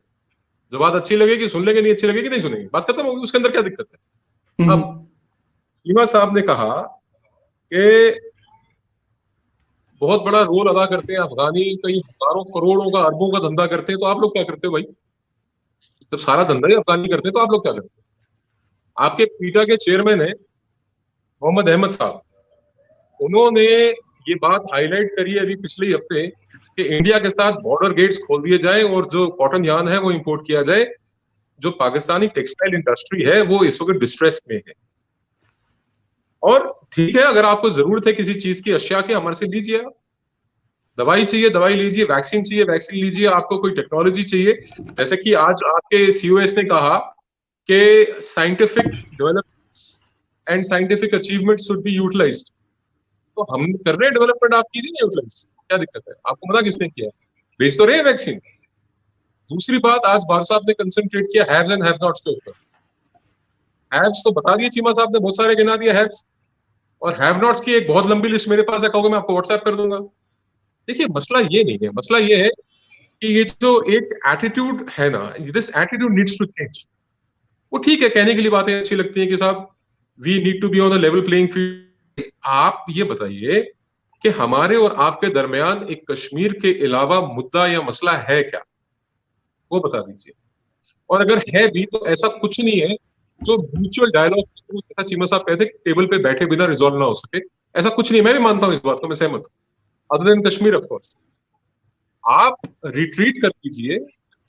जो बात अच्छी लगेगी सुन लेंगे, नहीं अच्छी लगेगी नहीं सुनेंगे, बात खत्म होगी, उसके अंदर क्या दिक्कत है। अब चीमा साहब ने कहा कि बहुत बड़ा रोल अदा करते हैं अफगानी, कई हजारों करोड़ों का, अरबों का धंधा करते हैं, तो आप लोग क्या करते हो भाई? जब सारा धंधा ही अफगानी करते हैं तो आप लोग क्या करते हो? आपके पीटा के चेयरमैन है मोहम्मद अहमद साहब, उन्होंने ये बात हाईलाइट करी है अभी पिछले हफ्ते कि इंडिया के साथ बॉर्डर गेट्स खोल दिए जाए और जो कॉटन यार्न है वो इंपोर्ट किया जाए। जो पाकिस्तानी टेक्सटाइल इंडस्ट्री है वो इस वक्त डिस्ट्रेस में है। और ठीक है, अगर आपको जरूरत है किसी चीज की, अशिया की, हमारे से लीजिए। दवाई चाहिए दवाई लीजिए, वैक्सीन चाहिए वैक्सीन लीजिए, आपको कोई टेक्नोलॉजी चाहिए, जैसे कि आज आपके COS ने कहा कि scientific developments and scientific achievement should be utilised, तो हम कर रहे हैं डेवलपमेंट, आप कीजिए ना यूटिलाइज, क्या दिक्कत है? आपको मना किसने किया? भेज तो रहे वैक्सीन। दूसरी बात, आज बार साहब ने कंसंट्रेट किया हैव्स एंड हैव नॉट्स के ऊपर। हैव्स तो बता दिए चीमा साहब ने, बहुत सारे गिना दिए हैव्स, और हैव नॉट्स की एक बहुत लंबी लिस्ट मेरे पास है, कहोगे मैं आपको व्हाट्सएप कर दूंगा। देखिए मसला ये नहीं है, मसला ये है कि ये जो एक एटीट्यूड है ना, this attitude needs to change. वो ठीक है, कहने के लिए बातें अच्छी लगती हैं कि साहब we need to be on the level playing field. आप ये बताइए कि हमारे और आपके दरमियान एक कश्मीर के अलावा मुद्दा या मसला है क्या, वो बता दीजिए। और अगर है भी तो ऐसा कुछ नहीं है जो म्यूचुअल डायलॉग के थ्रू, जैसा चीमा साहब कहते हैं, टेबल पे बैठे बिना रिजॉल्व ना हो सके, ऐसा कुछ नहीं। मैं भी मानता हूं इस बात को, मैं सहमत हूं, other than Kashmir of course. आप रिट्रीट कर दीजिए,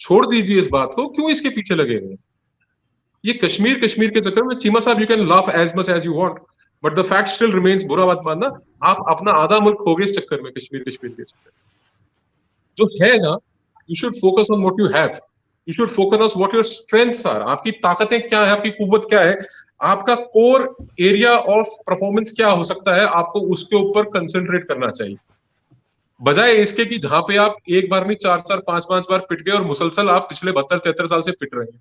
छोड़ दीजिए इस बात को, क्यों इसके पीछे लगे हुए? ये कश्मीर के चक्कर में, चीमा साहब, you can laugh as much as you want, but the fact still remains, बुरा बात मानना, आप अपना आधा मुल्क खो गए इस चक्कर में, कश्मीर के चक्कर। जो है ना, you should focus on what you have, you should focus on what your strengths are. आपकी ताकतें क्या है, आपकी कुव्वत क्या है, आपका कोर एरिया ऑफ परफॉर्मेंस क्या हो सकता है, आपको उसके ऊपर कंसंट्रेट करना चाहिए, बजाय इसके कि जहां पे आप एक बार नहीं 4-4, 5-5 बार पिट गए और मुसलसल आप पिछले 72-73 साल से पिट रहे हैं।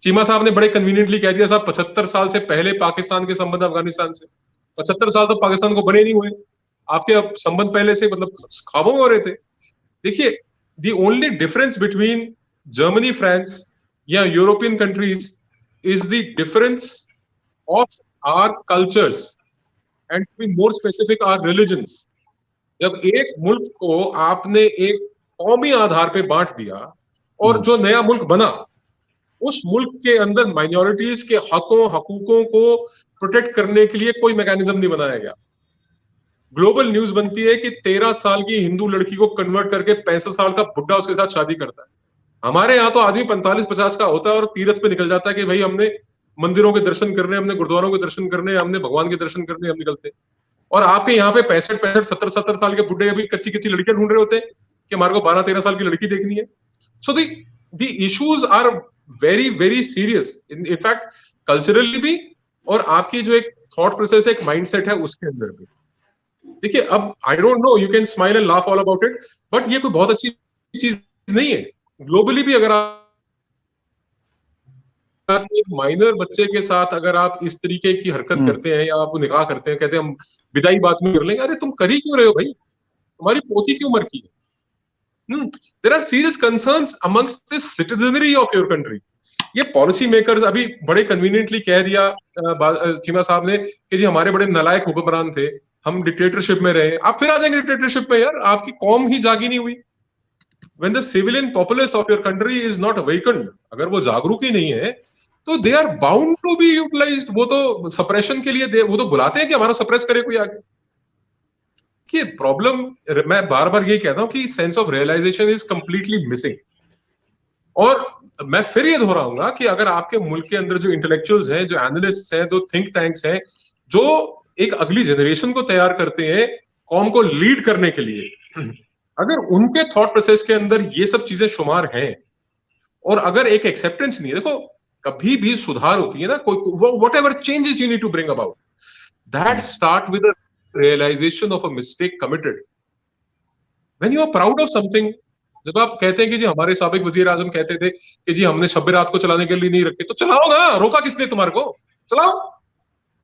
चीमा साहब ने बड़े कन्वीनियंटली कह दिया साहब 75 साल से पहले पाकिस्तान के संबंध अफगानिस्तान से, 75 साल तो पाकिस्तान को बने नहीं हुए, आपके अब संबंध पहले से मतलब ख्वाबों में हो रहे थे। देखिए, the only difference between Germany, France या European countries is the difference of our cultures and to be more specific our religions. जब एक मुल्क को आपने एक कौमी आधार पे बांट दिया और जो नया मुल्क बना, उस मुल्क के अंदर माइनॉरिटीज के हकूकों को प्रोटेक्ट करने के लिए कोई मैकेनिज्म नहीं बनाया गया। ग्लोबल न्यूज बनती है कि 13 साल की हिंदू लड़की को कन्वर्ट करके 65 साल का बुढ़ा उसके साथ शादी करता है। हमारे यहाँ तो आदमी 45-50 का होता है और तीर्थ पे निकल जाता है कि भाई हमने मंदिरों के दर्शन करने, हमने गुरुद्वारों के दर्शन करने, हमने भगवान के दर्शन करने, हम निकलते। और आपके यहाँ पे 65, 70 साल के बुढ़े अभी कच्ची कच्ची लड़कियां ढूंढ रहे होते हैं कि हमारे को 12-13 साल की लड़की देखनी है। So the issues are very very serious, in fact culturally भी, और आपकी जो एक थॉट प्रोसेस है, एक माइंडसेट है, उसके अंदर भी। देखिए, अब आई don't no, you can smile and laugh all about it, but ये कोई बहुत अच्छी चीज नहीं है। ग्लोबली भी अगर आप एक माइनर बच्चे के साथ अगर आप इस तरीके की हरकत करते हैं या आप निकाह करते हैं, कहते हैं हम विदाई बाद में कर लेंगे, अरे तुम कर ही क्यों रहे हो भाई? तुम्हारी पोती की उम्र की है। There are serious concerns amongst the citizenry of your country. ये पॉलिसी मेकर्स अभी बड़े कन्वीनियंटली कह दिया चीमा साहब ने कि जी हमारे बड़े नालायक हुक्मरान थे, हम डिक्टेटरशिप में रहे। आप फिर आ जाएंगे डिक्टेटरशिप में यार, आपकी कौम ही जागी नहीं हुई। When the civilian populace of your country is not awakened, अगर वो जागरूक ही नहीं है तो they are bound to be utilised. वो तो सप्रेशन के लिए वो तो बुलाते हैं कि हमारा सप्रेस करे कोई आगे। कि प्रॉब्लम, मैं बार बार यही कहता हूं कि sense of realisation is completely missing. और मैं फिर ये दोहराऊंगा कि अगर आपके मुल्क के अंदर जो इंटेलेक्चुअल्स हैं, जो एनालिस्ट हैं, जो थिंक टैंक्स हैं, जो एक अगली जनरेशन को तैयार करते हैं कौम को लीड करने के लिए, अगर उनके थॉट प्रोसेस के अंदर ये सब चीजें शुमार हैं और अगर एक एक्सेप्टेंस नहीं है, देखो कभी भी सुधार होती है ना, कोई whatever changes you need to bring about, that start with a realisation of a mistake committed. When you are proud of something, जब आप कहते हैं कि जी हमारे साबिक वजीर आजम कहते थे कि जी हमने शब रात को चलाने के लिए नहीं रखे, तो चलाओ ना, रोका किसने तुम्हारे को? चलाओ।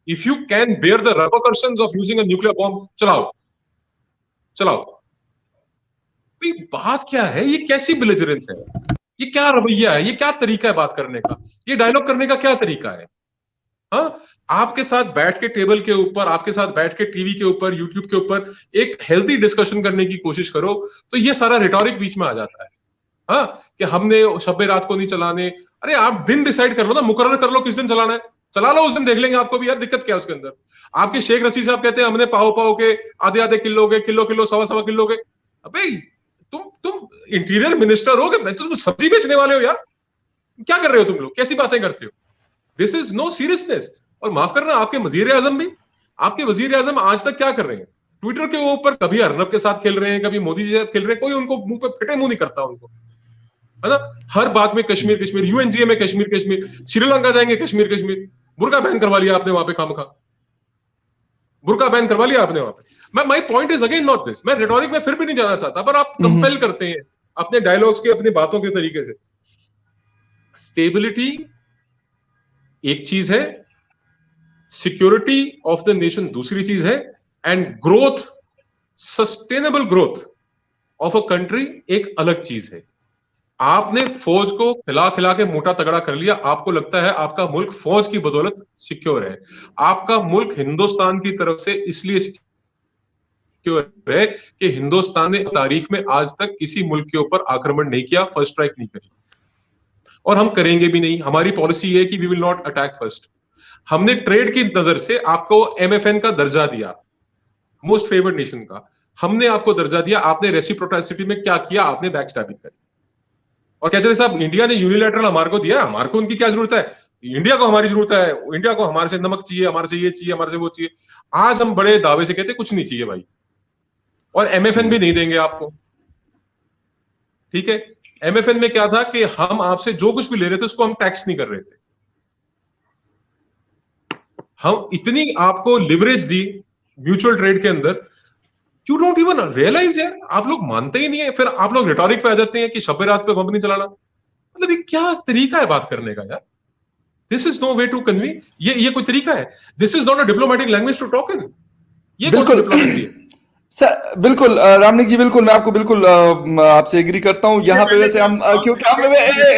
If you can bear the repercussions of using a nuclear bomb, चलाओ चलाओ। बात क्या है? ये कैसी बिलिजरेंस है? ये क्या रवैया है? ये क्या तरीका है बात करने का? ये डायलॉग करने का क्या तरीका है? हाँ, आपके साथ बैठ के टेबल के ऊपर, आपके साथ बैठ के टीवी के ऊपर, यूट्यूब के ऊपर एक हेल्दी डिस्कशन करने की कोशिश करो तो ये सारा रिटोरिक बीच में आ जाता है। हाँ, कि हमने शब रात को नहीं चलाने। अरे आप दिन डिसाइड कर लो ना, मुकर्रर कर लो किस दिन चलाना है, चला लो, उस दिन देख लेंगे आपको भी यार दिक्कत क्या है उसके अंदर। आपके शेख रशीद साहब कहते हैं हमने पाव के आधे किलो के, किलो सवा किलो के। अबे तुम इंटीरियर मिनिस्टर हो कि तुम सब्जी बेचने वाले हो यार? क्या कर रहे हो तुम लोग? कैसी बातें करते हो? This is no seriousness. और माफ करना, आपके वजीर आजम भी, आपके वजीर आजम आज तक क्या कर रहे हैं? ट्विटर के ऊपर कभी अर्नब के साथ खेल रहे हैं, कभी मोदी जी के साथ खेल रहे हैं, कोई उनको मुंह पे फिटे मुंह नहीं करता उनको, है ना? हर बात में कश्मीर, यूएनजीए में कश्मीर, श्रीलंका जाएंगे कश्मीर, बुर्का बैन करवा लिया आपने वहां पे, खामखा बुर्का बैन करवा लिया आपने वहां पे। My point is again not this, मैं रिटोरिक में फिर भी नहीं जाना चाहता, पर आप कंपेल करते हैं अपने डायलॉग्स के, अपनी बातों के तरीके से। स्टेबिलिटी एक चीज है, सिक्योरिटी ऑफ द नेशन दूसरी चीज है, and growth, sustainable growth of a country एक अलग चीज है। आपने फौज को खिला खिला के मोटा तगड़ा कर लिया, आपको लगता है आपका मुल्क फौज की बदौलत सिक्योर है। आपका मुल्क हिंदुस्तान की तरफ से इसलिए सिक्योर है कि हिंदुस्तान ने तारीख में आज तक किसी मुल्क के ऊपर आक्रमण नहीं किया, फर्स्ट स्ट्राइक नहीं करी, और हम करेंगे भी नहीं। हमारी पॉलिसी है कि we will not attack first. हमने ट्रेड की नजर से आपको एमएफएन का दर्जा दिया, मोस्ट फेवर्ड नेशन का, हमने आपको दर्जा दिया। आपने रेसिप्रोसिटी में क्या किया? आपने बैकस्टैबिंग करी और कहते थे साहब इंडिया ने यूनिलैटरल हमारे को दिया, हमारे को उनकी क्या जरूरत है? इंडिया को हमारी जरूरत है, इंडिया को हमारे से नमक चाहिए, हमारे से ये चाहिए, हमारे से वो चाहिए। आज हम बड़े दावे से कहते कुछ नहीं चाहिए भाई, और एमएफएन भी नहीं देंगे आपको। ठीक है, एमएफएन में क्या था कि हम आपसे जो कुछ भी ले रहे थे उसको हम टैक्स नहीं कर रहे थे। हम इतनी आपको लिवरेज दी म्यूचुअल ट्रेड के अंदर, यू डोंट इवन रियलाइज यार, आप लोग मानते ही नहीं है। फिर आप लोग रिटोरिक पे आ जाते हैं कि शब रात पे बम नहीं चलाना। मतलब ये क्या तरीका है बात करने का यार? This is no way to convey, ये कोई तरीका है? This is not a diplomatic language to talk in, ये कौन सी डिप्लोमेसी है? सर बिल्कुल रामनिक जी, बिल्कुल मैं आपको बिल्कुल आपसे एग्री करता हूं। यहाँ पे वैसे हम क्योंकि हम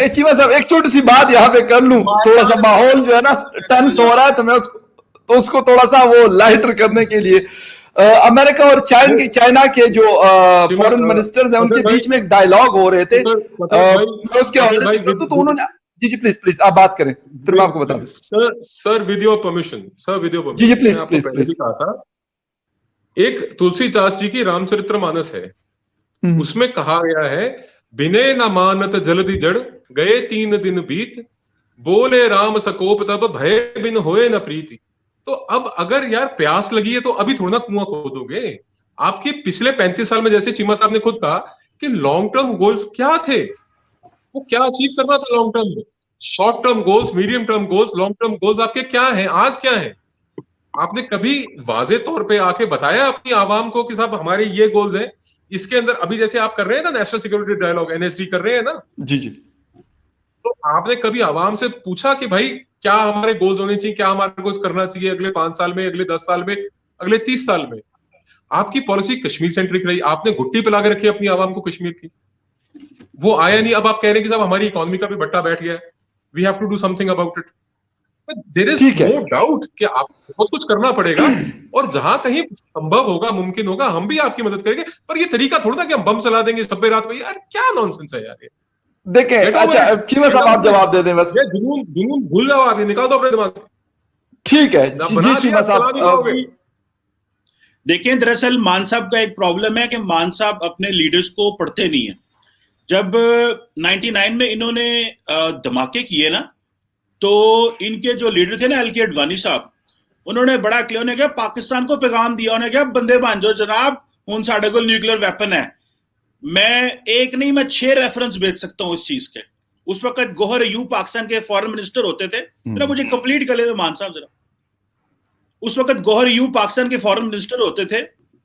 चीमा साहब एक छोटी सी बात यहाँ पे कर लूं, थोड़ा सा माहौल जो है ना टेंस हो रहा है, तो मैं उसको थोड़ा सा वो लाइटर करने के लिए अमेरिका और चाइना के जो फॉरेन मिनिस्टर्स हैं उनके बीच में एक डायलॉग हो रहे थे, उसके हवाले से तो उन्होंने, जी प्लीज प्लीज आप बात करें, फिर मैं आपको बता दूं। Sir with your permission, sir with your permission, जी प्लीज प्लीज प्लीज। कहा था एक तुलसीदास जी की रामचरितमानस है, उसमें कहा गया है, बिने न मानत जल्दी जड़, गए 3 दिन बीत, बोले राम सकोप तब भय बिन होए न प्रीति। तो अब अगर यार प्यास लगी है तो अभी थोड़ा ना कुआं खोदोगे। आपके पिछले 35 साल में, जैसे चीमा साहब ने खुद कहा कि लॉन्ग टर्म गोल्स क्या थे, वो क्या अचीव करना था लॉन्ग टर्म में, short term goals, medium term goals, long term goals आपके क्या हैं, आज क्या है? आपने कभी वाजे तौर पे आके बताया अपनी आवाम को कि साहब हमारे ये गोल्स हैं? इसके अंदर अभी जैसे आप कर रहे हैं ना नेशनल सिक्योरिटी डायलॉग, एनएसडी कर रहे हैं ना, जी जी, तो आपने कभी आवाम से पूछा कि भाई क्या हमारे गोल्स होने चाहिए, क्या हमारे को करना चाहिए अगले 5 साल में, अगले 10 साल में, अगले 30 साल में? आपकी पॉलिसी कश्मीर सेंट्रिक रही, आपने घुट्टी पिला के रखी अपनी आवाम को कश्मीर की, वो आया नहीं। अब आप कह रहे हैं कि साहब हमारी इकोनॉमी का भी बट्टा बैठ गया है, we have to do something about it. There is no doubt कि आपको बहुत कुछ करना पड़ेगा, और जहां कहीं संभव होगा, मुमकिन होगा, हम भी आपकी मदद करेंगे। पर ये तरीका थोड़ा ना कि हम बम चला देंगे सब्बे रात में, यार क्या नॉनसेंस है यार ये। देखें, अच्छा चीमा साहब आप जवाब दे दें बस। ये जुनून भूल जाओ, आप ये निकाल दो अपने दिमाग से। ठीक है जी चीमा साहब। देखें, दरअसल मान साहब का एक प्रॉब्लम है कि मान साहब अपने लीडर्स को पढ़ते नहीं है। जब 99 में इन्होंने धमाके किए ना, तो इनके जो लीडर थे ना एल के अडवाणी साहब, उन्होंने बड़ा क्लियर, उन्होंने कहा पाकिस्तान को पैगाम दिया, उन्होंने कहा बंदे भांजो जनाब, हुन साडे को न्यूक्लियर वेपन है। मैं एक नहीं, मैं 6 रेफरेंस भेज सकता हूं इस चीज के। उस वक्त गौहर अयूब पाकिस्तान के फॉरेन मिनिस्टर होते थे, जरा मुझे कंप्लीट कर ले मान साहब जरा। उस वक्त गौहर अयूब पाकिस्तान के फॉरेन मिनिस्टर होते थे,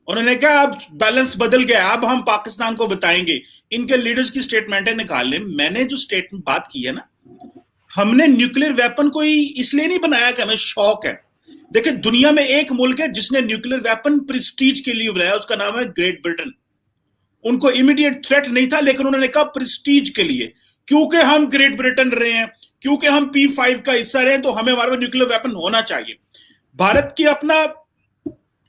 उन्होंने कहा अब बैलेंस बदल गया, अब हम पाकिस्तान को बताएंगे। इनके लीडर्स की स्टेटमेंटें निकाल लें। मैंने जो स्टेटमेंट बात की है ना, हमने न्यूक्लियर वेपन को ही इसलिए नहीं बनाया कि हमें शौक है। देखिए, दुनिया में एक मुल्क है जिसने न्यूक्लियर वेपन प्रेस्टीज के लिए बनाया, उसका नाम है ग्रेट ब्रिटेन। उनको इमीडिएट थ्रेट नहीं था, लेकिन उन्होंने कहा प्रेस्टीज के लिए, क्योंकि हम ग्रेट ब्रिटेन रहे हैं, क्योंकि हम P5 का हिस्सा रहे हैं, तो हमें हमारे न्यूक्लियर वेपन होना चाहिए। भारत की अपना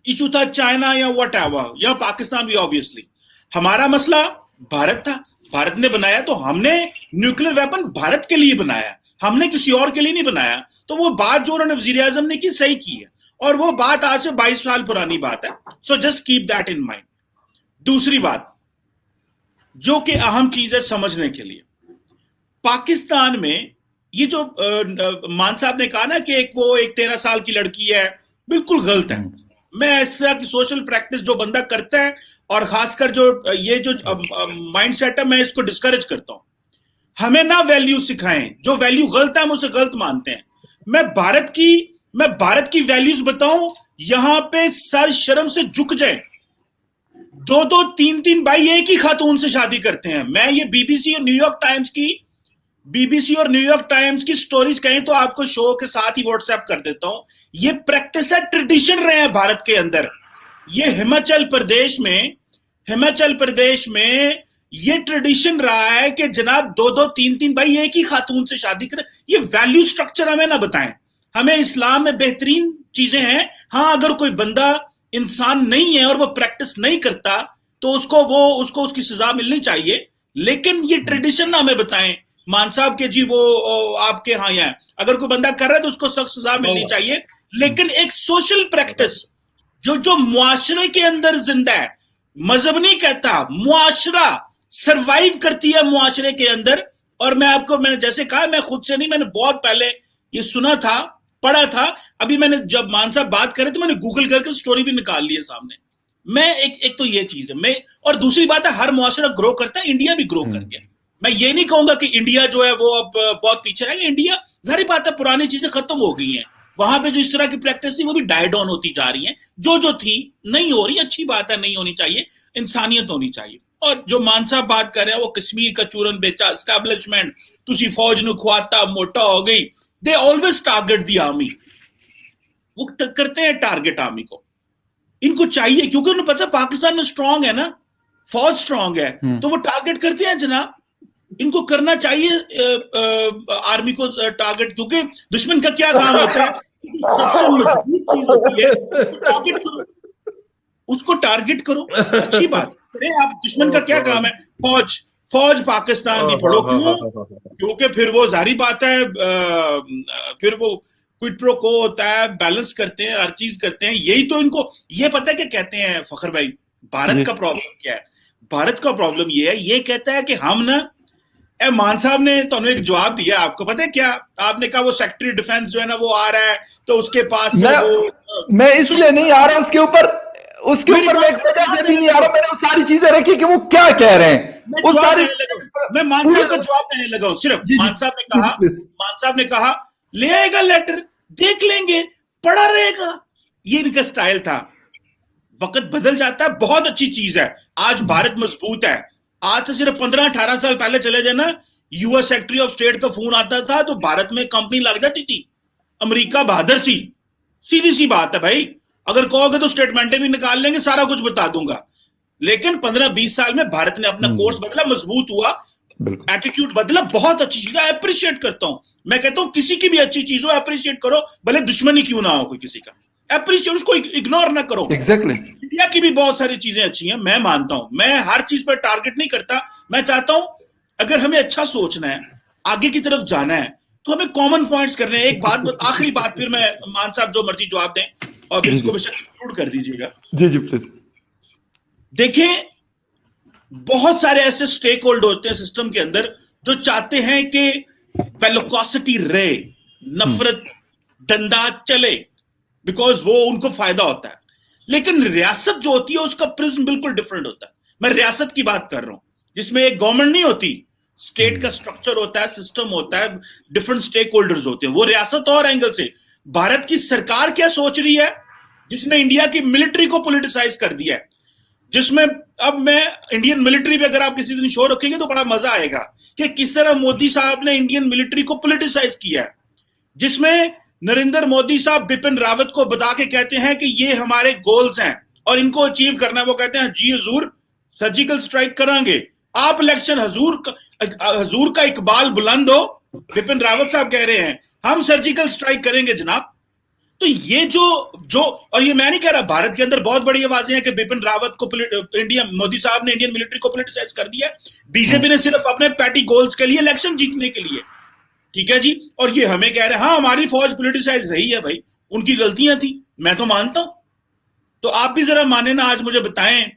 इशू था, चाइना या वट एवर, या पाकिस्तान भी ऑब्वियसली। हमारा मसला भारत था, भारत ने बनाया, तो हमने न्यूक्लियर वेपन भारत के लिए बनाया, हमने किसी और के लिए नहीं बनाया। तो वो बात जो उन्होंने वजीर आजम ने की, सही की है, और वो बात आज से 22 साल पुरानी बात है। So just keep that in mind. दूसरी बात जो कि अहम चीज है समझने के लिए, पाकिस्तान में ये जो मान साहब ने कहा ना कि एक 13 साल की लड़की है, बिल्कुल गलत है। मैं इस तरह की सोशल प्रैक्टिस जो बंदा करता है, और खासकर जो ये जो माइंड सेट है, मैं इसको डिस्करेज करता हूं। हमें ना वैल्यू सिखाएं, जो वैल्यू गलत है हम उसे गलत मानते हैं। मैं भारत की वैल्यूज बताऊं, यहां पे सर शर्म से झुक जाए। 2-2, 3-3 भाई एक ही खातून से शादी करते हैं। मैं ये बीबीसी और न्यूयॉर्क टाइम्स की स्टोरीज कहें तो आपको शो के साथ ही व्हाट्सएप कर देता हूं। ये प्रैक्टिस है, ट्रेडिशन रहे हैं भारत के अंदर। ये हिमाचल प्रदेश में ये ट्रेडिशन रहा है कि जनाब 2-2, 3-3 भाई एक ही खातून से शादी करें। ये वैल्यू स्ट्रक्चर हमें ना बताएं। हमें इस्लाम में बेहतरीन चीजें हैं। हाँ, अगर कोई बंदा इंसान नहीं है और वो प्रैक्टिस नहीं करता तो उसको उसकी सजा मिलनी चाहिए, लेकिन ये ट्रेडिशन ना हमें बताएं मान साहब के जी वो आपके यहाँ है। अगर कोई बंदा कर रहा है तो उसको सख्त सजा मिलनी चाहिए, लेकिन एक सोशल प्रैक्टिस जो मुआशरे के अंदर जिंदा है, मजहब नहीं कहता, मुआशरा सरवाइव करती है मुआशरे के अंदर। और मैंने जैसे कहा, मैं खुद से नहीं, मैंने बहुत पहले ये सुना था, पढ़ा था। अभी मैंने जब मान साहब बात करे तो मैंने गूगल करके स्टोरी भी निकाल ली है सामने। मैं एक तो ये चीज है, और दूसरी बात है, हर मुआशरा ग्रो करता है, इंडिया भी ग्रो कर गया। मैं ये नहीं कहूंगा कि इंडिया जो है वो अब बहुत पीछे रह गया। इंडिया, जाहिर बात है, पुरानी चीजें खत्म हो गई हैं। वहां पे जो इस तरह की प्रैक्टिस थी वो भी डाई डाउन होती जा रही है। जो थी नहीं हो रही, अच्छी बात है, नहीं होनी चाहिए, इंसानियत होनी चाहिए। और जो मान साहब बात कर रहे हैं, वो कश्मीर का चूरन बेचा, एस्टैब्लिशमेंट तुसी फौज नु खुआता, मोटा हो गई, they always target the army, वो करते हैं टारगेट आर्मी को। इनको चाहिए, क्योंकि उन्हें पता है पाकिस्तान में स्ट्रांग है ना, फौज स्ट्रांग है, तो वो टारगेट करते हैं जनाब। इनको करना चाहिए आर्मी को टारगेट, क्योंकि दुश्मन का क्या काम होता है, सबसे मजबूत चीज होती है, टारगेट करो, उसको टारगेट करो। अच्छी बात है। आप दुश्मन का क्या काम है, फौज पाकिस्तान की पढ़ो। क्यों? क्योंकि फिर वो जारी बात है, फिर वो क्विड प्रो को होता है, बैलेंस करते हैं, हर चीज करते हैं। यही तो इनको ये पता है क्या कहते हैं फखर भाई, भारत का प्रॉब्लम क्या है? भारत का प्रॉब्लम ये है, ये कहता है कि हम ना, मान साहब ने तो एक जवाब दिया, आपको पता है क्या? आपने कहा वो सेक्रेटरी डिफेंस जो है ना वो आ रहा है, तो उसके पास मैं इसलिए नहीं आ रहा उसके ऊपर मैं एक वजह से भी नहीं आ रहा। मैंने वो सारी चीजें रखी कि वो क्या कह रहे हैं, वो सारी मैं मान साहब का जवाब देने लगा हूं। सिर्फ मान साहब ने कहा ले आएगा लेटर, देख लेंगे, पढ़ा रहेगा, ये इनका स्टाइल था। वक्त बदल जाता है, बहुत अच्छी चीज है। आज भारत मजबूत है। आज से सिर्फ 15-18 साल पहले चले जाए ना, यूएस सेक्रेटरी ऑफ स्टेट का फोन आता था तो भारत में कंपनी लग जाती थी। अमेरिका बहादुर सी, सीधी सी बात है भाई, अगर कहोगे तो स्टेटमेंटें भी निकाल लेंगे, सारा कुछ बता दूंगा। लेकिन 15-20 साल में भारत ने अपना कोर्स बदला, मजबूत हुआ, एटीट्यूड बदला। बहुत अच्छी चीज है, अप्रिशिएट करता हूं। मैं कहता हूं किसी की भी अच्छी चीज हो अप्रिशिएट करो, भले दुश्मनी क्यों ना हो कोई किसी का, अप्रिशिएट, उसको इग्नोर ना करो। एग्जैक्टली। इंडिया की भी बहुत सारी चीजें अच्छी हैं, मैं मानता हूं। मैं हर चीज पर टारगेट नहीं करता। मैं चाहता हूं अगर हमें अच्छा सोचना है, आगे की तरफ जाना है, तो हमें कॉमन पॉइंट्स करने हैं। एक बात, आखिरी बात, फिर मैं मान साहब जो मर्जी जवाब दें और इसको इंक्लूड कर दीजिएगा। जी प्लीज। देखें, बहुत सारे ऐसे स्टेक होल्डर होते हैं सिस्टम के अंदर जो चाहते हैं कि वेलोसिटी रहे, नफरत डंडा चले, बिकॉज वो उनको फायदा होता है। लेकिन रियासत जो होती है उसका प्रिज्म बिल्कुल डिफरेंट होता है। मैं रियासत की बात कर रहा हूं, जिसमें एक गवर्नमेंट नहीं होती, स्टेट का स्ट्रक्चर होता है, सिस्टम होता है, डिफरेंट स्टेक होल्डर्स होते हैं। वो रियासत और एंगल से, भारत की सरकार क्या सोच रही है, जिसने इंडिया की मिलिट्री को पॉलिटिसाइज कर दिया है, जिसमें अब मैं इंडियन मिलिट्री पे अगर आप किसी दिन शो रखेंगे तो बड़ा मजा आएगा कि किस तरह मोदी साहब ने इंडियन मिलिट्री को पॉलिटिसाइज किया है, जिसमें नरेंद्र मोदी साहब बिपिन रावत को बता के कहते हैं कि ये हमारे गोल्स हैं और इनको अचीव करना है। वो कहते हैं जी हजूर, सर्जिकल स्ट्राइक करांगे, आप इलेक्शन, हजूर का इकबाल बुलंद हो, बिपिन रावत साहब कह रहे हैं हम सर्जिकल स्ट्राइक करेंगे जनाब। तो ये जो और ये मैं नहीं कह रहा, भारत के अंदर बहुत बड़ी आवाजें हैं कि बिपिन रावत को मोदी साहब ने इंडियन मिलिट्री को पॉलिटिसाइज कर दिया। बीजेपी ने सिर्फ अपने पैटी गोल्स के लिए, इलेक्शन जीतने के लिए, ठीक है जी, और ये हमें कह रहे हैं हाँ हमारी फौज पॉलिटिसाइज रही है। भाई उनकी गलतियां थी, मैं तो मानता हूं, तो आप भी जरा माने ना। आज मुझे बताएं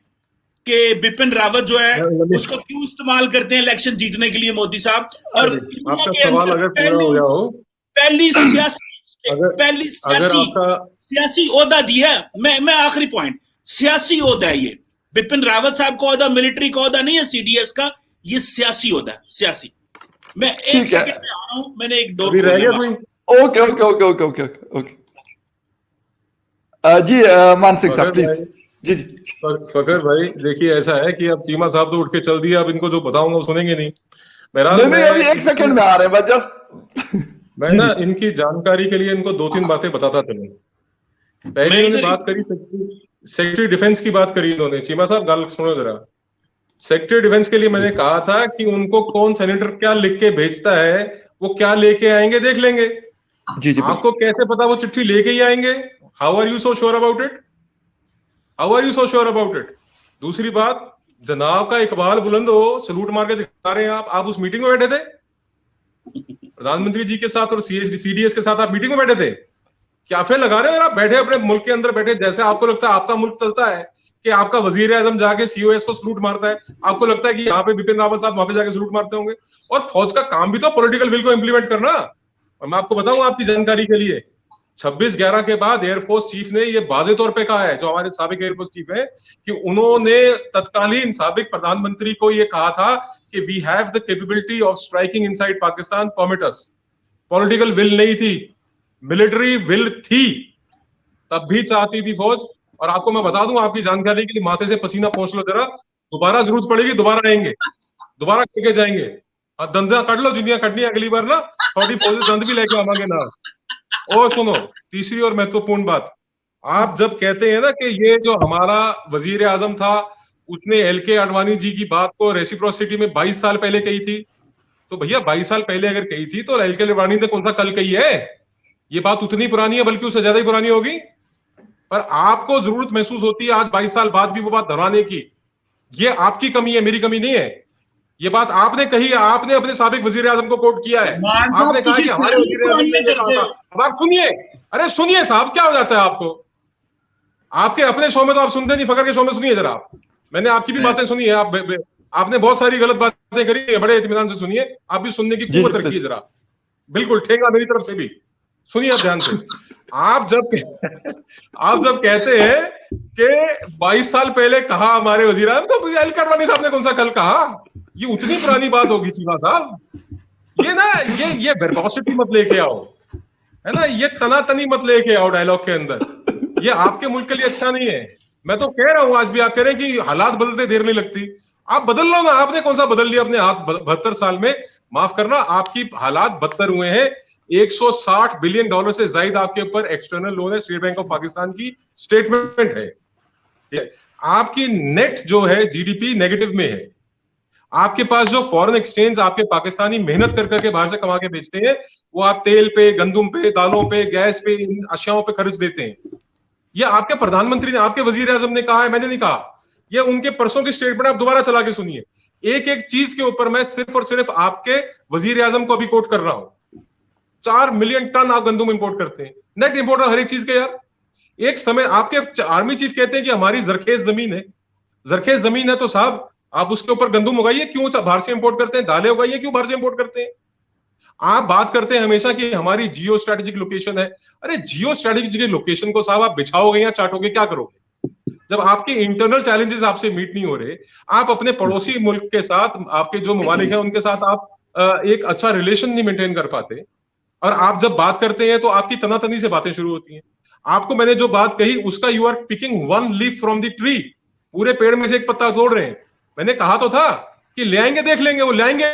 कि बिपिन रावत जो है उसको क्यों इस्तेमाल करते हैं इलेक्शन जीतने के लिए मोदी साहब। और आपका सवाल अगर पूरा हो गया हो, पहली सियासी ओहदा दिया। मैं आखिरी पॉइंट, सियासी ओहदा है ये। बिपिन रावत साहब का ओहदा मिलिट्री का ओहदा नहीं है, सीडीएस का, ये सियासी ओहदा है, सियासी। मैं एक सेकंड में आ रहा हूं, मैंने एक डोर ओके जी मानसिक साहब प्लीज। जी फकर भाई देखिए, ऐसा है कि अब चीमा साहब तो उठ के चल दिया, अब इनको जो बताऊंगा वो सुनेंगे नहीं। नहीं, अभी एक सेकंड में आ रहे हैं, जस्ट मैं ना इनकी जानकारी के लिए इनको 2-3 बातें बताता चलूं। पहले इन्होंने बात करी सेक्रेटरी डिफेंस की बात करी इन्होंने। चीमा साहब गाल सुनो जरा। सेक्रेटरी डिफेंस के लिए मैंने कहा था कि उनको कौन सेनेटर क्या लिख के भेजता है, वो क्या लेके आएंगे देख लेंगे। जी आपको कैसे पता वो चिट्ठी लेके ही आएंगे? How are you so sure about it? How are you so sure about it? दूसरी बात, जनाब का इकबाल बुलंद हो, सलूट मार के दिखा रहे हैं आप उस मीटिंग में बैठे थे प्रधानमंत्री जी के साथ और सीडीएस के साथ, आप मीटिंग में बैठे थे? क्या फेल लगा रहे हो? आप बैठे अपने मुल्क के अंदर बैठे, जैसे आपको लगता है आपका मुल्क चलता है कि आपका वजीर आजम जाके सीओएस को सलूट मारता है, आपको लगता है कि यहाँ पे बिपिन रावत साहब वहां पे जाके सलूट मारते होंगे। और फौज का काम भी तो पॉलिटिकल विल को इंप्लीमेंट करना। और मैं आपको बताऊं आपकी जानकारी के लिए, 26/11 के बाद एयरफोर्स चीफ ने ये वाज़े तौर पे कहा है, जो हमारे साबिक एयरफोर्स चीफ है, कि उन्होंने तत्कालीन साबिक प्रधानमंत्री को ये कहा था कि we have the capability of striking inside Pakistan, permit us. Political will नहीं थी, मिलिट्री विल थी, तब भी चाहती थी फौज। और आपको मैं बता दूं, आपकी जानकारी के लिए, माथे से पसीना पोंछ लो जरा, दोबारा जरूरत पड़ेगी दोबारा आएंगे, दोबारा करके जाएंगे। दंदा कट लो, जिंदियां कटनी अगली बार ना, थोड़ी फौजी दंद भी लेके आवांगे ना। और सुनो, तीसरी और महत्वपूर्ण बात, आप जब कहते हैं ना कि ये जो हमारा वजीर आजम था उसने एलके आडवाणी जी की बात को रेसिप्रोसिटी में 22 साल पहले कही थी, तो भैया 22 साल पहले अगर कही थी तो एलके आडवाणी ने कौन सा कल कही है? ये बात उतनी पुरानी है, बल्कि उससे ज्यादा ही पुरानी होगी। पर आपको जरूरत महसूस होती है आज 22 साल बाद भी वो बात दोहराने की। ये आपकी कमी है, मेरी कमी नहीं है। ये बात आपने कही है, आपने अपने साबिक वजीर आजम को कोट किया है, आपने कहा कि हमारे वजीर आजम ने ये कहा था। अब आप सुनिए, अरे सुनिए साहब, क्या हो जाता है आपको? आपके अपने शो में तो आप सुनते नहीं, फकर के शो में सुनिए जरा आप। मैंने आपकी भी बातें सुनी है, आपने बहुत सारी गलत बातें करी है, बड़े इत्मीनान से सुनिए, आप भी सुनने की कुव्वत रखिए जरा, बिल्कुल ठेंगा मेरी तरफ से भी सुनिए आप ध्यान से। आप जब कहते हैं कि 22 साल पहले कहा हमारे वजीर आजम, तो एलके आडवाणी साहब ने कौन सा कल कहा? ये उतनी पुरानी बात होगी चीमा साहब। ये ना ये वर्बोसिटी मत लेके आओ, है ना, ये तनातनी मत लेके आओ डायलॉग के अंदर, ये आपके मुल्क के लिए अच्छा नहीं है। मैं तो कह रहा हूं, आज भी आप कह रहे हैं कि हालात बदलते देर नहीं लगती, आप बदल लो ना। आपने कौन सा बदल लिया अपने हाथ 72 साल में? माफ करना, आपकी हालात बदतर हुए हैं। 160 बिलियन डॉलर से ज्यादा आपके ऊपर एक्सटर्नल लोन है, स्टेट बैंक ऑफ पाकिस्तान की स्टेटमेंट है। आपकी नेट जो है जीडीपी नेगेटिव में है। आपके पास जो फॉरेन एक्सचेंज आपके पाकिस्तानी मेहनत कर करके बाहर से कमा के बेचते हैं, वो आप तेल पे, गंदुम पे, दालों पे, गैस पे, इन अशियाओं पे खर्च देते हैं। ये आपके प्रधानमंत्री ने, आपके वजीर आजम ने कहा है, मैंने नहीं कहा। ये उनके परसों की स्टेटमेंट आप दोबारा चला के सुनिए। एक एक चीज के ऊपर मैं सिर्फ और सिर्फ आपके वजीर आजम को अभी कोट कर रहा हूं। 4 मिलियन टन आप गंदुम इंपोर्ट करते हैं, नेट इंपोर्टर हर एक चीज के यार। एक समय आपके आर्मी चीफ कहते हैं कि हमारी जरखेज जमीन है। जरखेज जमीन है तो साहब आप उसके ऊपर गंदुम उगाइए, क्यों बाहर से इंपोर्ट करते हैं? दालें उगाइए, क्यों बाहर से इंपोर्ट करते हैं? आप बात करते हैं हमेशा कि हमारी जियो स्ट्रेटेजिक लोकेशन है। अरे जियो स्ट्रेटेजिक लोकेशन को साहब आप बिछाओगे या चाटोगे, क्या करोगे? जब आपके इंटरनल चैलेंजेस आपसे मीट नहीं हो रहे, आप अपने पड़ोसी मुल्क के साथ, आपके जो ममालिक हैं उनके साथ आप एक अच्छा रिलेशन नहीं मेंटेन कर पाते, और आप जब बात करते हैं तो आपकी तनातनी से बातें शुरू होती हैं। आपको मैंने जो बात कही उसका you are picking one leaf from the tree, पूरे पेड़ में से एक पत्ता तोड़ रहे हैं। मैंने कहा तो था कि ले आएंगे, देख लेंगे, वो लाएंगे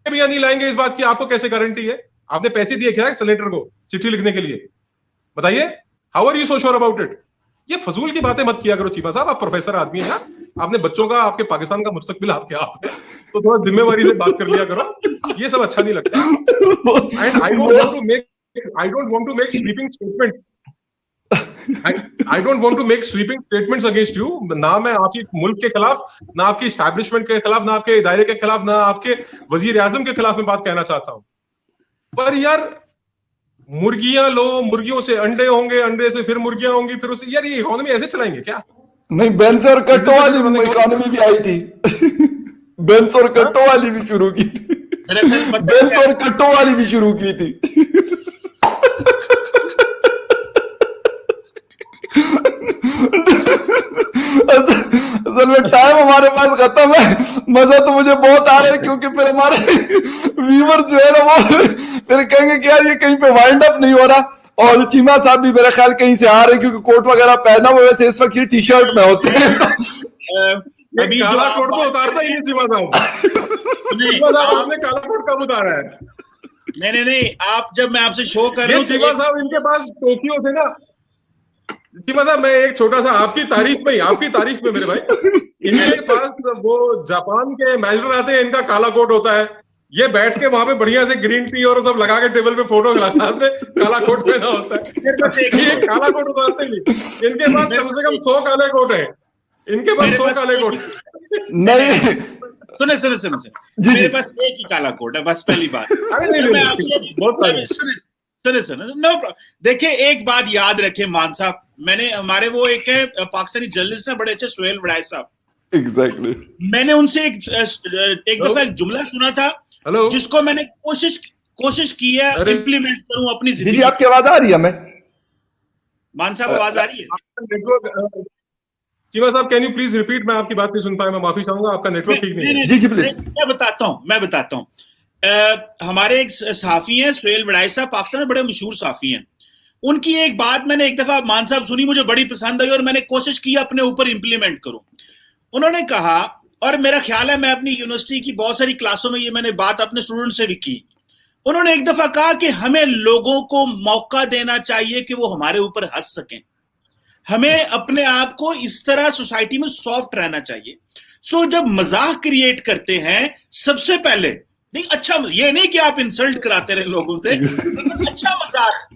भी या नहीं लाएंगे इस बात की आपको कैसे गारंटी है? आपने पैसे दिए क्या सेनेटर को चिट्ठी लिखने के लिए? बताइए, how are you so sure about it? ये फजूल की बातें मत किया करो चीमा साहब, आप प्रोफेसर आदमी हैं, आपने बच्चों का, आपके पाकिस्तान का मुस्तकबिल आपके हाथ में, तो थोड़ा जिम्मेवारी से बात कर लिया करो। ये सब अच्छा नहीं लगता। And I don't want to make sweeping statements. I don't want to make sweeping statements against you। ना मैं आपके मुल्क के खिलाफ, ना आपकी एस्टैब्लिशमेंट के खिलाफ, ना आपके इदारे के खिलाफ, ना आपके वजीर आजम के खिलाफ मैं बात कहना चाहता हूं। पर यार मुर्गियां लो, मुर्गियों से अंडे होंगे, अंडे से फिर मुर्गियां होंगी, फिर उससे यार ये इकोनॉमी ऐसे चलाएंगे क्या? नहीं, बेंस और कट्टो वाली इकोनॉमी भी आई थी। बेंस और कट्टो वाली भी शुरू की थी। बेंस और कट्टो वाली भी शुरू की थी। असल में टाइम हमारे पास खत्म है। मजा तो मुझे बहुत आ रहा है, क्योंकि फिर हमारे व्यूअर्स जो है ना वो फिर कहेंगे कि यार ये कहीं पे वाइंड अप नहीं हो रहा। और चीमा साहब भी मेरा ख्याल कहीं से आ रहे हैं, क्योंकि कोट वगैरह पहना हुआ, वैसे इस वक्त ये टी शर्ट में होते हैं। तो अभी काला कोट तो उतारता ही नहीं चीमा साहब। आपने काला कोट कब उतारा है? नहीं, आप जब मैं आपसे शो कर रहा हूँ चीमा साहब, इनके पास टोक्यो से ना, चीमा साहब मैं एक छोटा सा आपकी तारीफ में मेरे भाई, इनके पास वो जापान के मैनेजर आते हैं, इनका काला कोट होता है। ये बैठ के वहां पे बढ़िया से ग्रीन टी और सब लगा के टेबल पे फोटो लगाते, काला कोट पहना होता है। ये काला कोट उतारते नहीं। इनके पास कम से कम 100 काले कोट है। इनके पास 100 काले कोट नहीं। सुने मेरे पास एक ही काला कोट है, बस पहली बात। सुने नो, देखिए एक बात याद रखें मान साहब, मैंने हमारे वो एक है पाकिस्तानी जर्नलिस्ट है बड़े अच्छे, सोहेल वड़ाई साहब, एग्जैक्टली, मैंने उनसे एक दफा एक जुमला सुना था, जिसको मैंने कोशिश की है इम्प्लीमेंट करूं अपनी जिंदगी। जी आपकी आवाज आ रही है? मैं मान साहब आवाज आ रही है? चीमा साहब कैन यू प्लीज रिपीट? मैं आपकी बात नहीं सुन पाया, मैं माफी चाहूंगा, आपका नेटवर्क ठीक नहीं है। जी प्लीज। मैं बताता हूँ। हमारे एक सहाफी हैं सोहेल वड़ाई साहब, पाकिस्तान में बड़े मशहूर सहाफी हैं। उनकी एक बात मैंने एक दफा मान साहब सुनी, मुझे बड़ी पसंद आई और मैंने कोशिश की अपने ऊपर इंप्लीमेंट करूं। उन्होंने कहा और मेरा ख्याल है मैं अपनी यूनिवर्सिटी की बहुत सारी क्लासों में ये मैंने बात अपने स्टूडेंट से भी की, उन्होंने एक दफा कहा कि हमें लोगों को मौका देना चाहिए कि वो हमारे ऊपर हंस सकें, हमें अपने आप को इस तरह सोसाइटी में सॉफ्ट रहना चाहिए। सो जब मजाक क्रिएट करते हैं सबसे पहले, नहीं अच्छा, ये नहीं कि आप इंसल्ट कराते रहे लोगों से, लेकिन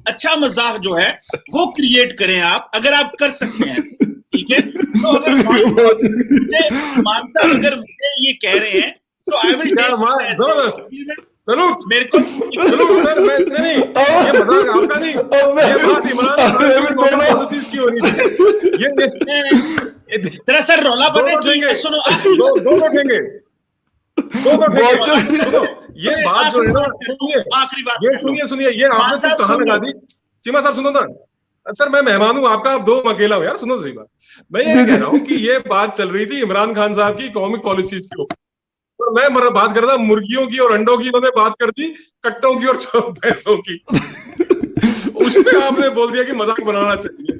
अच्छा मजाक जो है वो क्रिएट करें आप, अगर आप कर सकते हैं, ठीक है। तो अगर मानता अगर मुझे ये कह रहे हैं तो आई विल मेरे को सर, मैं नहीं, ये मजाक आपका नहीं, ये बात इमरान पॉलिसीज की होनी चाहिए। ये दरअसल रौला पता है, सुनो, दो उठेंगे। ये बात जो है ना, सुनिए, आखिरी बात सुनिए, ये आपने तो कहाँ लगा दी। चीमा साहब सुनो ना, सर मैं मेहमान हूँ आपका, आप दो अकेला हो यार, सुनो तो सही बात। मैं ये कह रहा हूँ कि ये बात चल रही थी इमरान खान साहब की इकोनॉमिक पॉलिसीज की, और मैं बात कर रहा था मुर्गियों की और अंडों की, उन्होंने बात कर दी कट्टों की और भैंसों की। उस पे आपने बोल दिया कि मजाक बनाना चाहिए।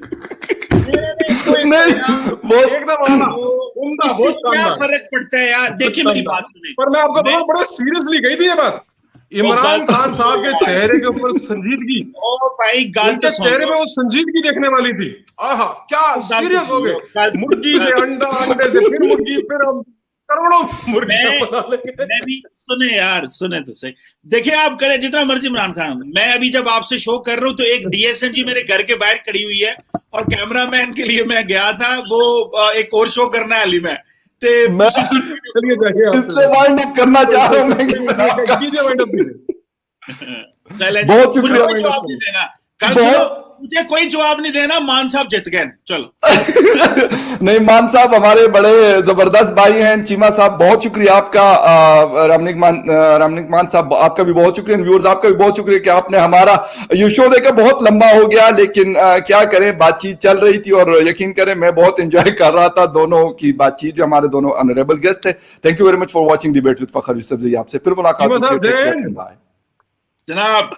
क्या फर्क पड़ता है यार, देखिए मेरी बात सुनिए। पर मैं आपको बहुत बड़ा सीरियसली कही थी ये बात, इमरान खान साहब के चेहरे के ऊपर संजीदगी, ओ भाई गाल के चेहरे में वो संजीदगी देखने वाली थी। आहा क्या सीरियस हो गए, मुर्गी से अंडा, अंडे से फिर मुर्गी, फिर हम करोड़ों मुर्गियां बना लेंगे। मैं भी सुने यार, सुने तो सही, देखिए आप करें जितना मर्जी इमरान खान। मैं अभी जब आपसे शो कर रहा हूँ तो एक डीएसएनजी मेरे घर के बाहर खड़ी हुई है, और कैमरामैन के लिए मैं गया था, वो एक और शो करना है अली में, इसलिए वाइंड अप करना चाह रहा हूं मैं कि बहुत शुक्रिया। जवाब नहीं देना कल, मुझे कोई जवाब नहीं देना, मान साहब जीत गए, चलो। नहीं, मान साहब हमारे बड़े जबरदस्त भाई हैं। चीमा साहब बहुत शुक्रिया आपका, रामनिक मान साहब आपका भी बहुत शुक्रिया, व्यूअर्स आपका भी बहुत शुक्रिया कि आपने हमारा ये शो देखा। बहुत लंबा हो गया, लेकिन क्या करें, बातचीत चल रही थी और यकीन करें मैं बहुत एंजॉय कर रहा था दोनों की बातचीत, जो हमारे दोनों ऑनरेबल गेस्ट थे। Thank you very much for watching debate with Fakhar Yousafzai. आपसे फिर मुलाकात होगी, जनाब।